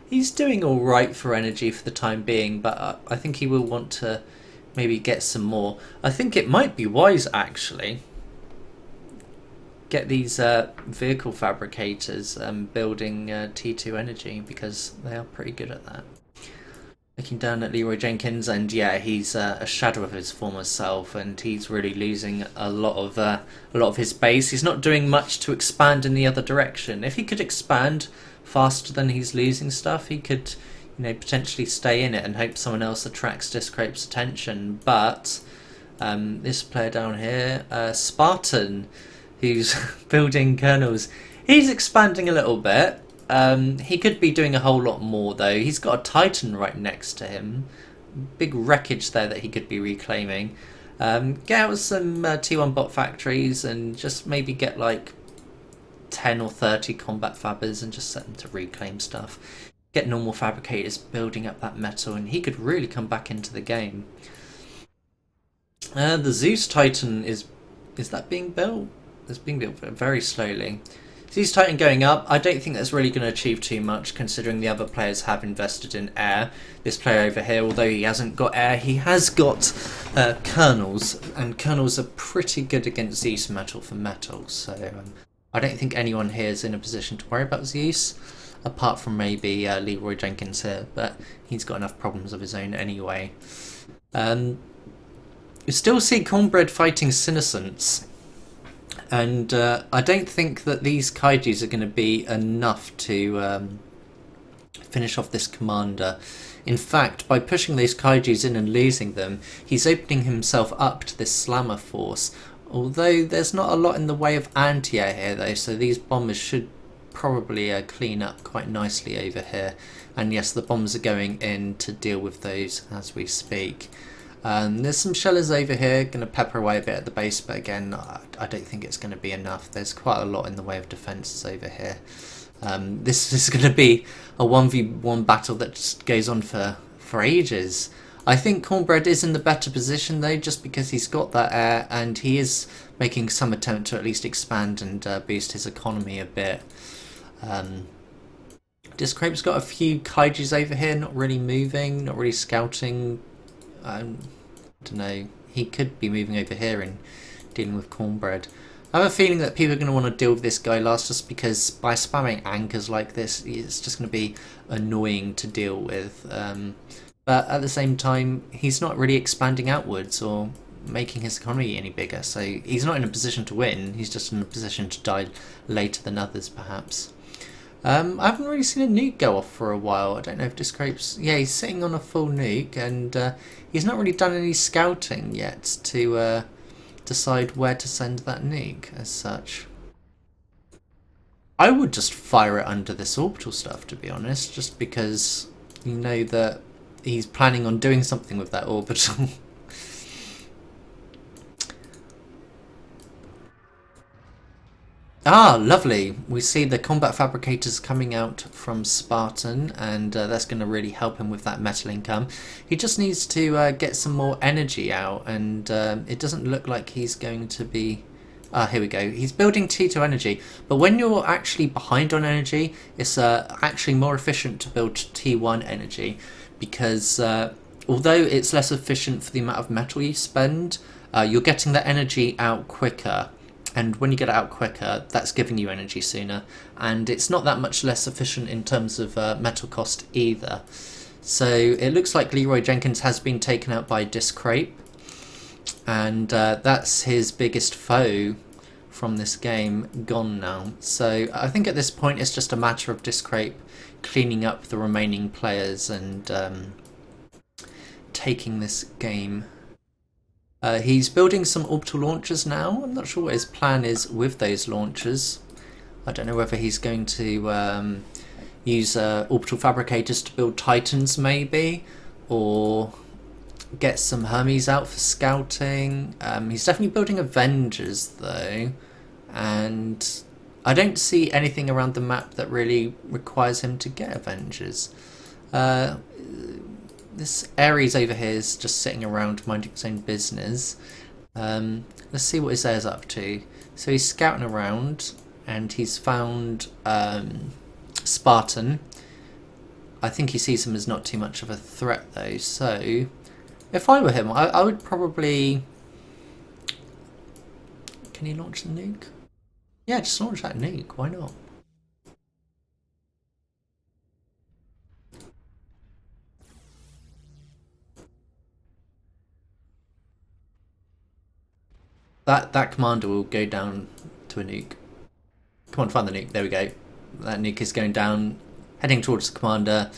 He's doing alright for energy for the time being, but I think he will want to maybe get some more. I think it might be wise, actually, get these vehicle fabricators building T2 energy, because they are pretty good at that. Looking down at Leroy Jenkins, and yeah, he's a shadow of his former self, and he's really losing a lot of his base. He's not doing much to expand in the other direction. If he could expand faster than he's losing stuff, he could, potentially stay in it and hope someone else attracts Discrape's attention. But this player down here, Spartan, who's building kernels, he's expanding a little bit. He could be doing a whole lot more, though. He's got a Titan right next to him. Big wreckage there that he could be reclaiming. Get out some T1 bot factories and just maybe get like 10 or 30 combat fabbers and just set them to reclaim stuff. Get normal fabricators building up that metal, and he could really come back into the game. The Zeus Titan is that being built? It's being built very slowly. Zeus Titan going up. I don't think that's really going to achieve too much, considering the other players have invested in air. This player over here, although he hasn't got air, he has got kernels, and kernels are pretty good against Zeus metal for metal, so I don't think anyone here is in a position to worry about Zeus, apart from maybe Leroy Jenkins here, but he's got enough problems of his own anyway. You still see Cornbread fighting Senescence, and I don't think that these kaijus are going to be enough to finish off this commander. In fact, by pushing these kaijus in and losing them, he's opening himself up to this slammer force. Although there's not a lot in the way of anti-air here, though, so these bombers should probably clean up quite nicely over here. And yes, the bombs are going in to deal with those as we speak. There's some shellers over here, going to pepper away a bit at the base, but again, I don't think it's going to be enough. There's quite a lot in the way of defences over here. This is going to be a 1v1 battle that just goes on for ages. I think Cornbread is in the better position, though, just because he's got that air, and he is making some attempt to at least expand and boost his economy a bit. Discrape's got a few kaijus over here, not really moving, not really scouting. I don't know, he could be moving over here and dealing with Cornbread. I have a feeling that people are going to want to deal with this guy last, just because by spamming anchors like this, it's just going to be annoying to deal with. But at the same time, he's not really expanding outwards or making his economy any bigger, so he's not in a position to win, he's just in a position to die later than others, perhaps. I haven't really seen a nuke go off for a while. I don't know if Discrape's... Yeah, he's sitting on a full nuke, and he's not really done any scouting yet to decide where to send that nuke, as such. I would just fire it under this orbital stuff, to be honest, just because you know that he's planning on doing something with that orbital. Ah, lovely. We see the combat fabricators coming out from Spartan, and that's going to really help him with that metal income. He just needs to get some more energy out, and it doesn't look like he's going to be Here we go. He's building T2 energy, but when you're actually behind on energy, it's actually more efficient to build T1 energy, because although it's less efficient for the amount of metal you spend, you're getting that energy out quicker. And when you get it out quicker, that's giving you energy sooner. And it's not that much less efficient in terms of metal cost either. So it looks like Leroy Jenkins has been taken out by Discrape. And that's his biggest foe from this game gone now. So I think at this point it's just a matter of Discrape cleaning up the remaining players and taking this game. He's building some orbital launchers now. I'm not sure what his plan is with those launchers. I don't know whether he's going to use orbital fabricators to build Titans maybe, or get some Hermes out for scouting. He's definitely building Avengers though, and I don't see anything around the map that really requires him to get Avengers. This Ares over here is just sitting around minding his own business. Let's see what his air's up to. So he's scouting around and he's found Spartan. I think he sees him as not too much of a threat though, so if I were him, I would probably... Can he launch the nuke? Yeah, just launch that nuke, why not? That commander will go down to a nuke. Come on, find the nuke. There we go. That nuke is going down, heading towards the commander.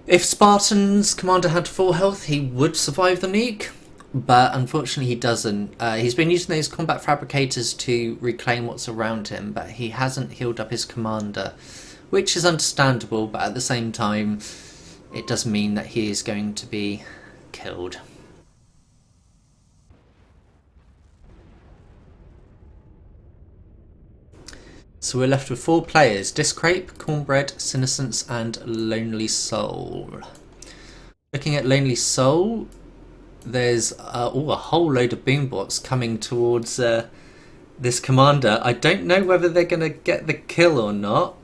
If Spartan's commander had full health, he would survive the nuke, but unfortunately he doesn't. He's been using those combat fabricators to reclaim what's around him, but he hasn't healed up his commander, which is understandable, but at the same time, it does mean that he is going to be killed. So we're left with 4 players: Discrape, Cornbread, Senescence and Lonely Soul. Looking at Lonely Soul, there's a whole load of boombots coming towards this commander. I don't know whether they're going to get the kill or not.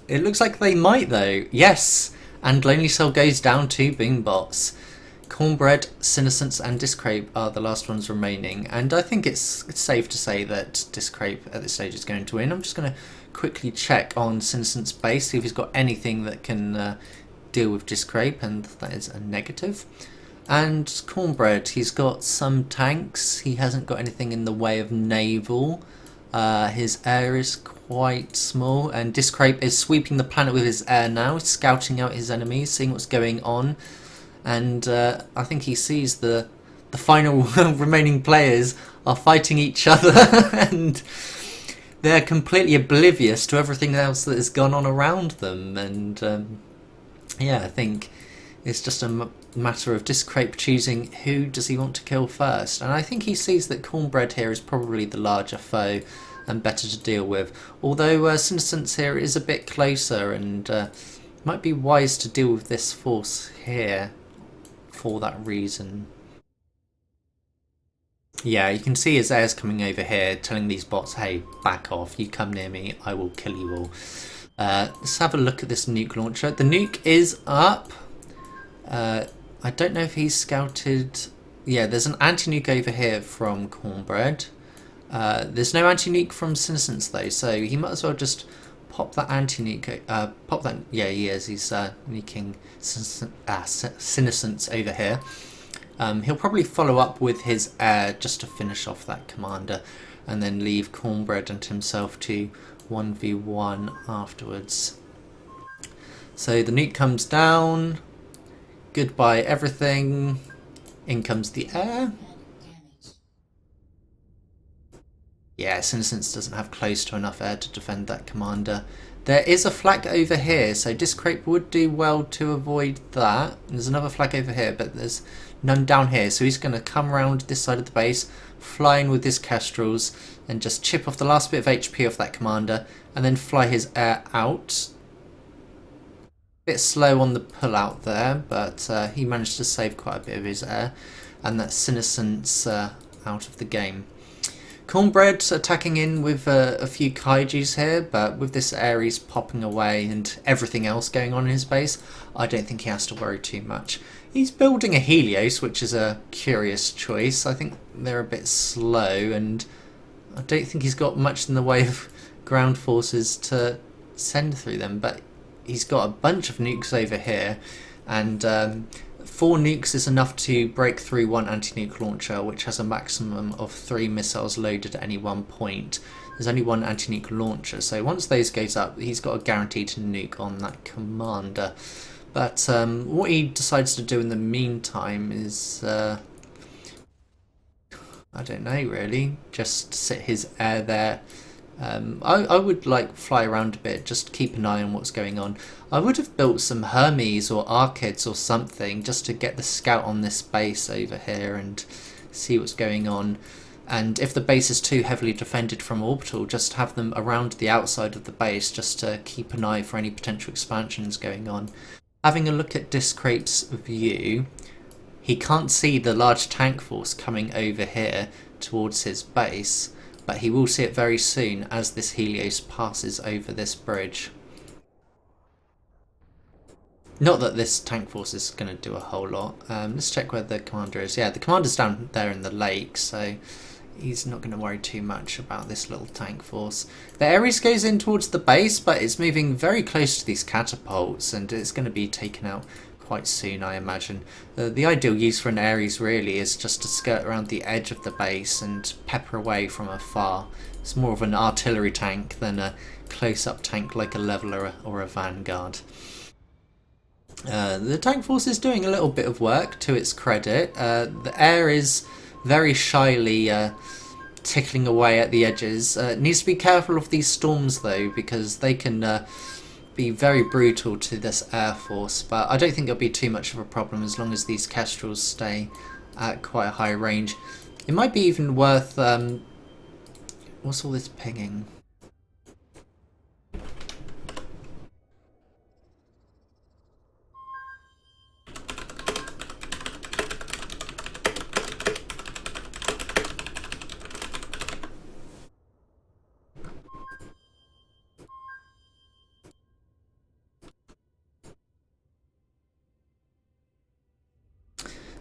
It looks like they might though. Yes! And Lonely Soul goes down 2 boombots. Cornbread, Senescence and Discrape are the last ones remaining, and I think it's safe to say that Discrape at this stage is going to win. I'm just going to quickly check on Senescence's base, see if he's got anything that can deal with Discrape, and that is a negative. And Cornbread, he's got some tanks, he hasn't got anything in the way of naval. His air is quite small, and Discrape is sweeping the planet with his air now, scouting out his enemies, seeing what's going on. And I think he sees the final remaining players are fighting each other and they're completely oblivious to everything else that has gone on around them. And yeah, I think it's just a matter of Discrape choosing who does he want to kill first. And I think he sees that Cornbread here is probably the larger foe and better to deal with. Although Senescence here is a bit closer, and might be wise to deal with this force here for that reason. Yeah, you can see his air's coming over here, telling these bots, hey, back off, you come near me, I will kill you all. Let's have a look at this nuke launcher. The nuke is up. I don't know if he's scouted... Yeah, there's an anti-nuke over here from Cornbread. There's no anti-nuke from Senescence though, so he might as well just pop that anti-nuke, pop that, yeah he is, he's nuking Senescence over here. He'll probably follow up with his air just to finish off that commander, and then leave Cornbread and himself to 1v1 afterwards. So the nuke comes down, goodbye everything, in comes the air. Yeah, Senescence doesn't have close to enough air to defend that commander. There is a flag over here, so Discrape would do well to avoid that. There's another flag over here, but there's none down here. So he's going to come around this side of the base, fly in with his Kestrels, and just chip off the last bit of HP off that commander, and then fly his air out. Bit slow on the pull out there, but he managed to save quite a bit of his air, and that's Senescence out of the game. Cornbread attacking in with a few kaijus here, but with this Ares popping away and everything else going on in his base, I don't think he has to worry too much. He's building a Helios, which is a curious choice. I think they're a bit slow, and I don't think he's got much in the way of ground forces to send through them, but he's got a bunch of nukes over here, and 4 nukes is enough to break through one anti-nuke launcher, which has a maximum of 3 missiles loaded at any one point. There's only one anti-nuke launcher, so once those goes up, he's got a guaranteed nuke on that commander. But what he decides to do in the meantime is, I don't know really, just sit his air there. I would like fly around a bit, just keep an eye on what's going on. I would have built some Hermes or Archids or something just to get the scout on this base over here and see what's going on. And if the base is too heavily defended from orbital, just have them around the outside of the base just to keep an eye for any potential expansions going on. Having a look at Discrape's view, he can't see the large tank force coming over here towards his base, but he will see it very soon as this Helios passes over this bridge. Not that this tank force is going to do a whole lot. Let's check where the commander is. Yeah, the commander's down there in the lake, so he's not going to worry too much about this little tank force. The Ares goes in towards the base, but it's moving very close to these catapults, and it's going to be taken out quite soon, I imagine. The ideal use for an Ares really is just to skirt around the edge of the base and pepper away from afar. It's more of an artillery tank than a close-up tank like a Leveler or a Vanguard. The tank force is doing a little bit of work, to its credit. The air is very shyly tickling away at the edges. Needs to be careful of these storms though, because they can be very brutal to this air force, but I don't think it'll be too much of a problem as long as these Kestrels stay at quite a high range. It might be even worth... what's all this pinging?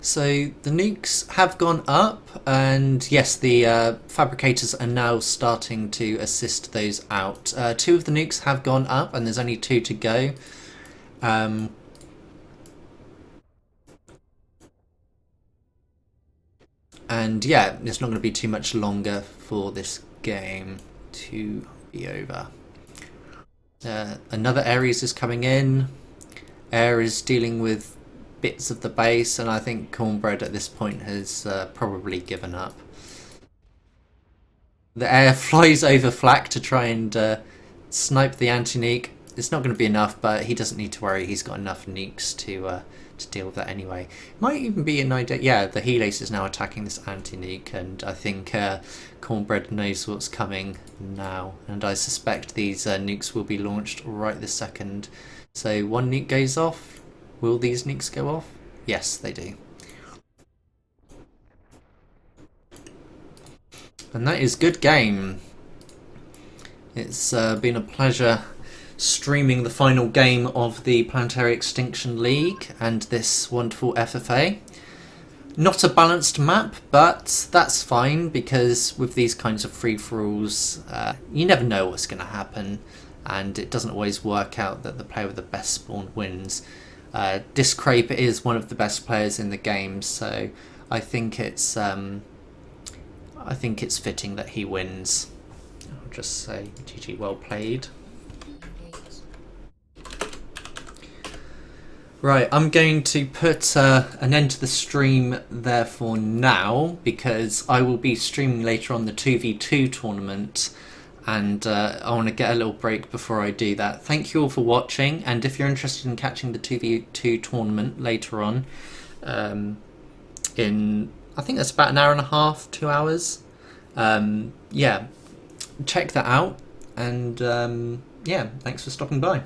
So the nukes have gone up, and yes, the fabricators are now starting to assist those out. 2 of the nukes have gone up, and there's only 2 to go. And yeah, it's not going to be too much longer for this game to be over. Another Ares is coming in. Air is dealing with bits of the base, and I think Cornbread at this point has probably given up. The air flies over flak to try and snipe the anti-nuke. It's not going to be enough, but he doesn't need to worry. He's got enough nukes to deal with that anyway. Might even be an idea. Yeah, the Helios is now attacking this anti-nuke, and I think Cornbread knows what's coming now. And I suspect these nukes will be launched right this second. So 1 nuke goes off. Will these nukes go off? Yes, they do. And that is good game. It's been a pleasure streaming the final game of the Planetary Extinction League and this wonderful FFA. Not a balanced map, but that's fine, because with these kinds of free-for-alls, you never know what's going to happen, and it doesn't always work out that the player with the best spawn wins. Discrape is one of the best players in the game, so I think it's fitting that he wins. I'll just say GG, well played. Right, I'm going to put an end to the stream there for now, because I will be streaming later on the 2v2 tournament, and I want to get a little break before I do that. Thank you all for watching, and if you're interested in catching the 2v2 tournament later on, in I think that's about an hour and a half, 2 hours, yeah, check that out, and yeah, thanks for stopping by.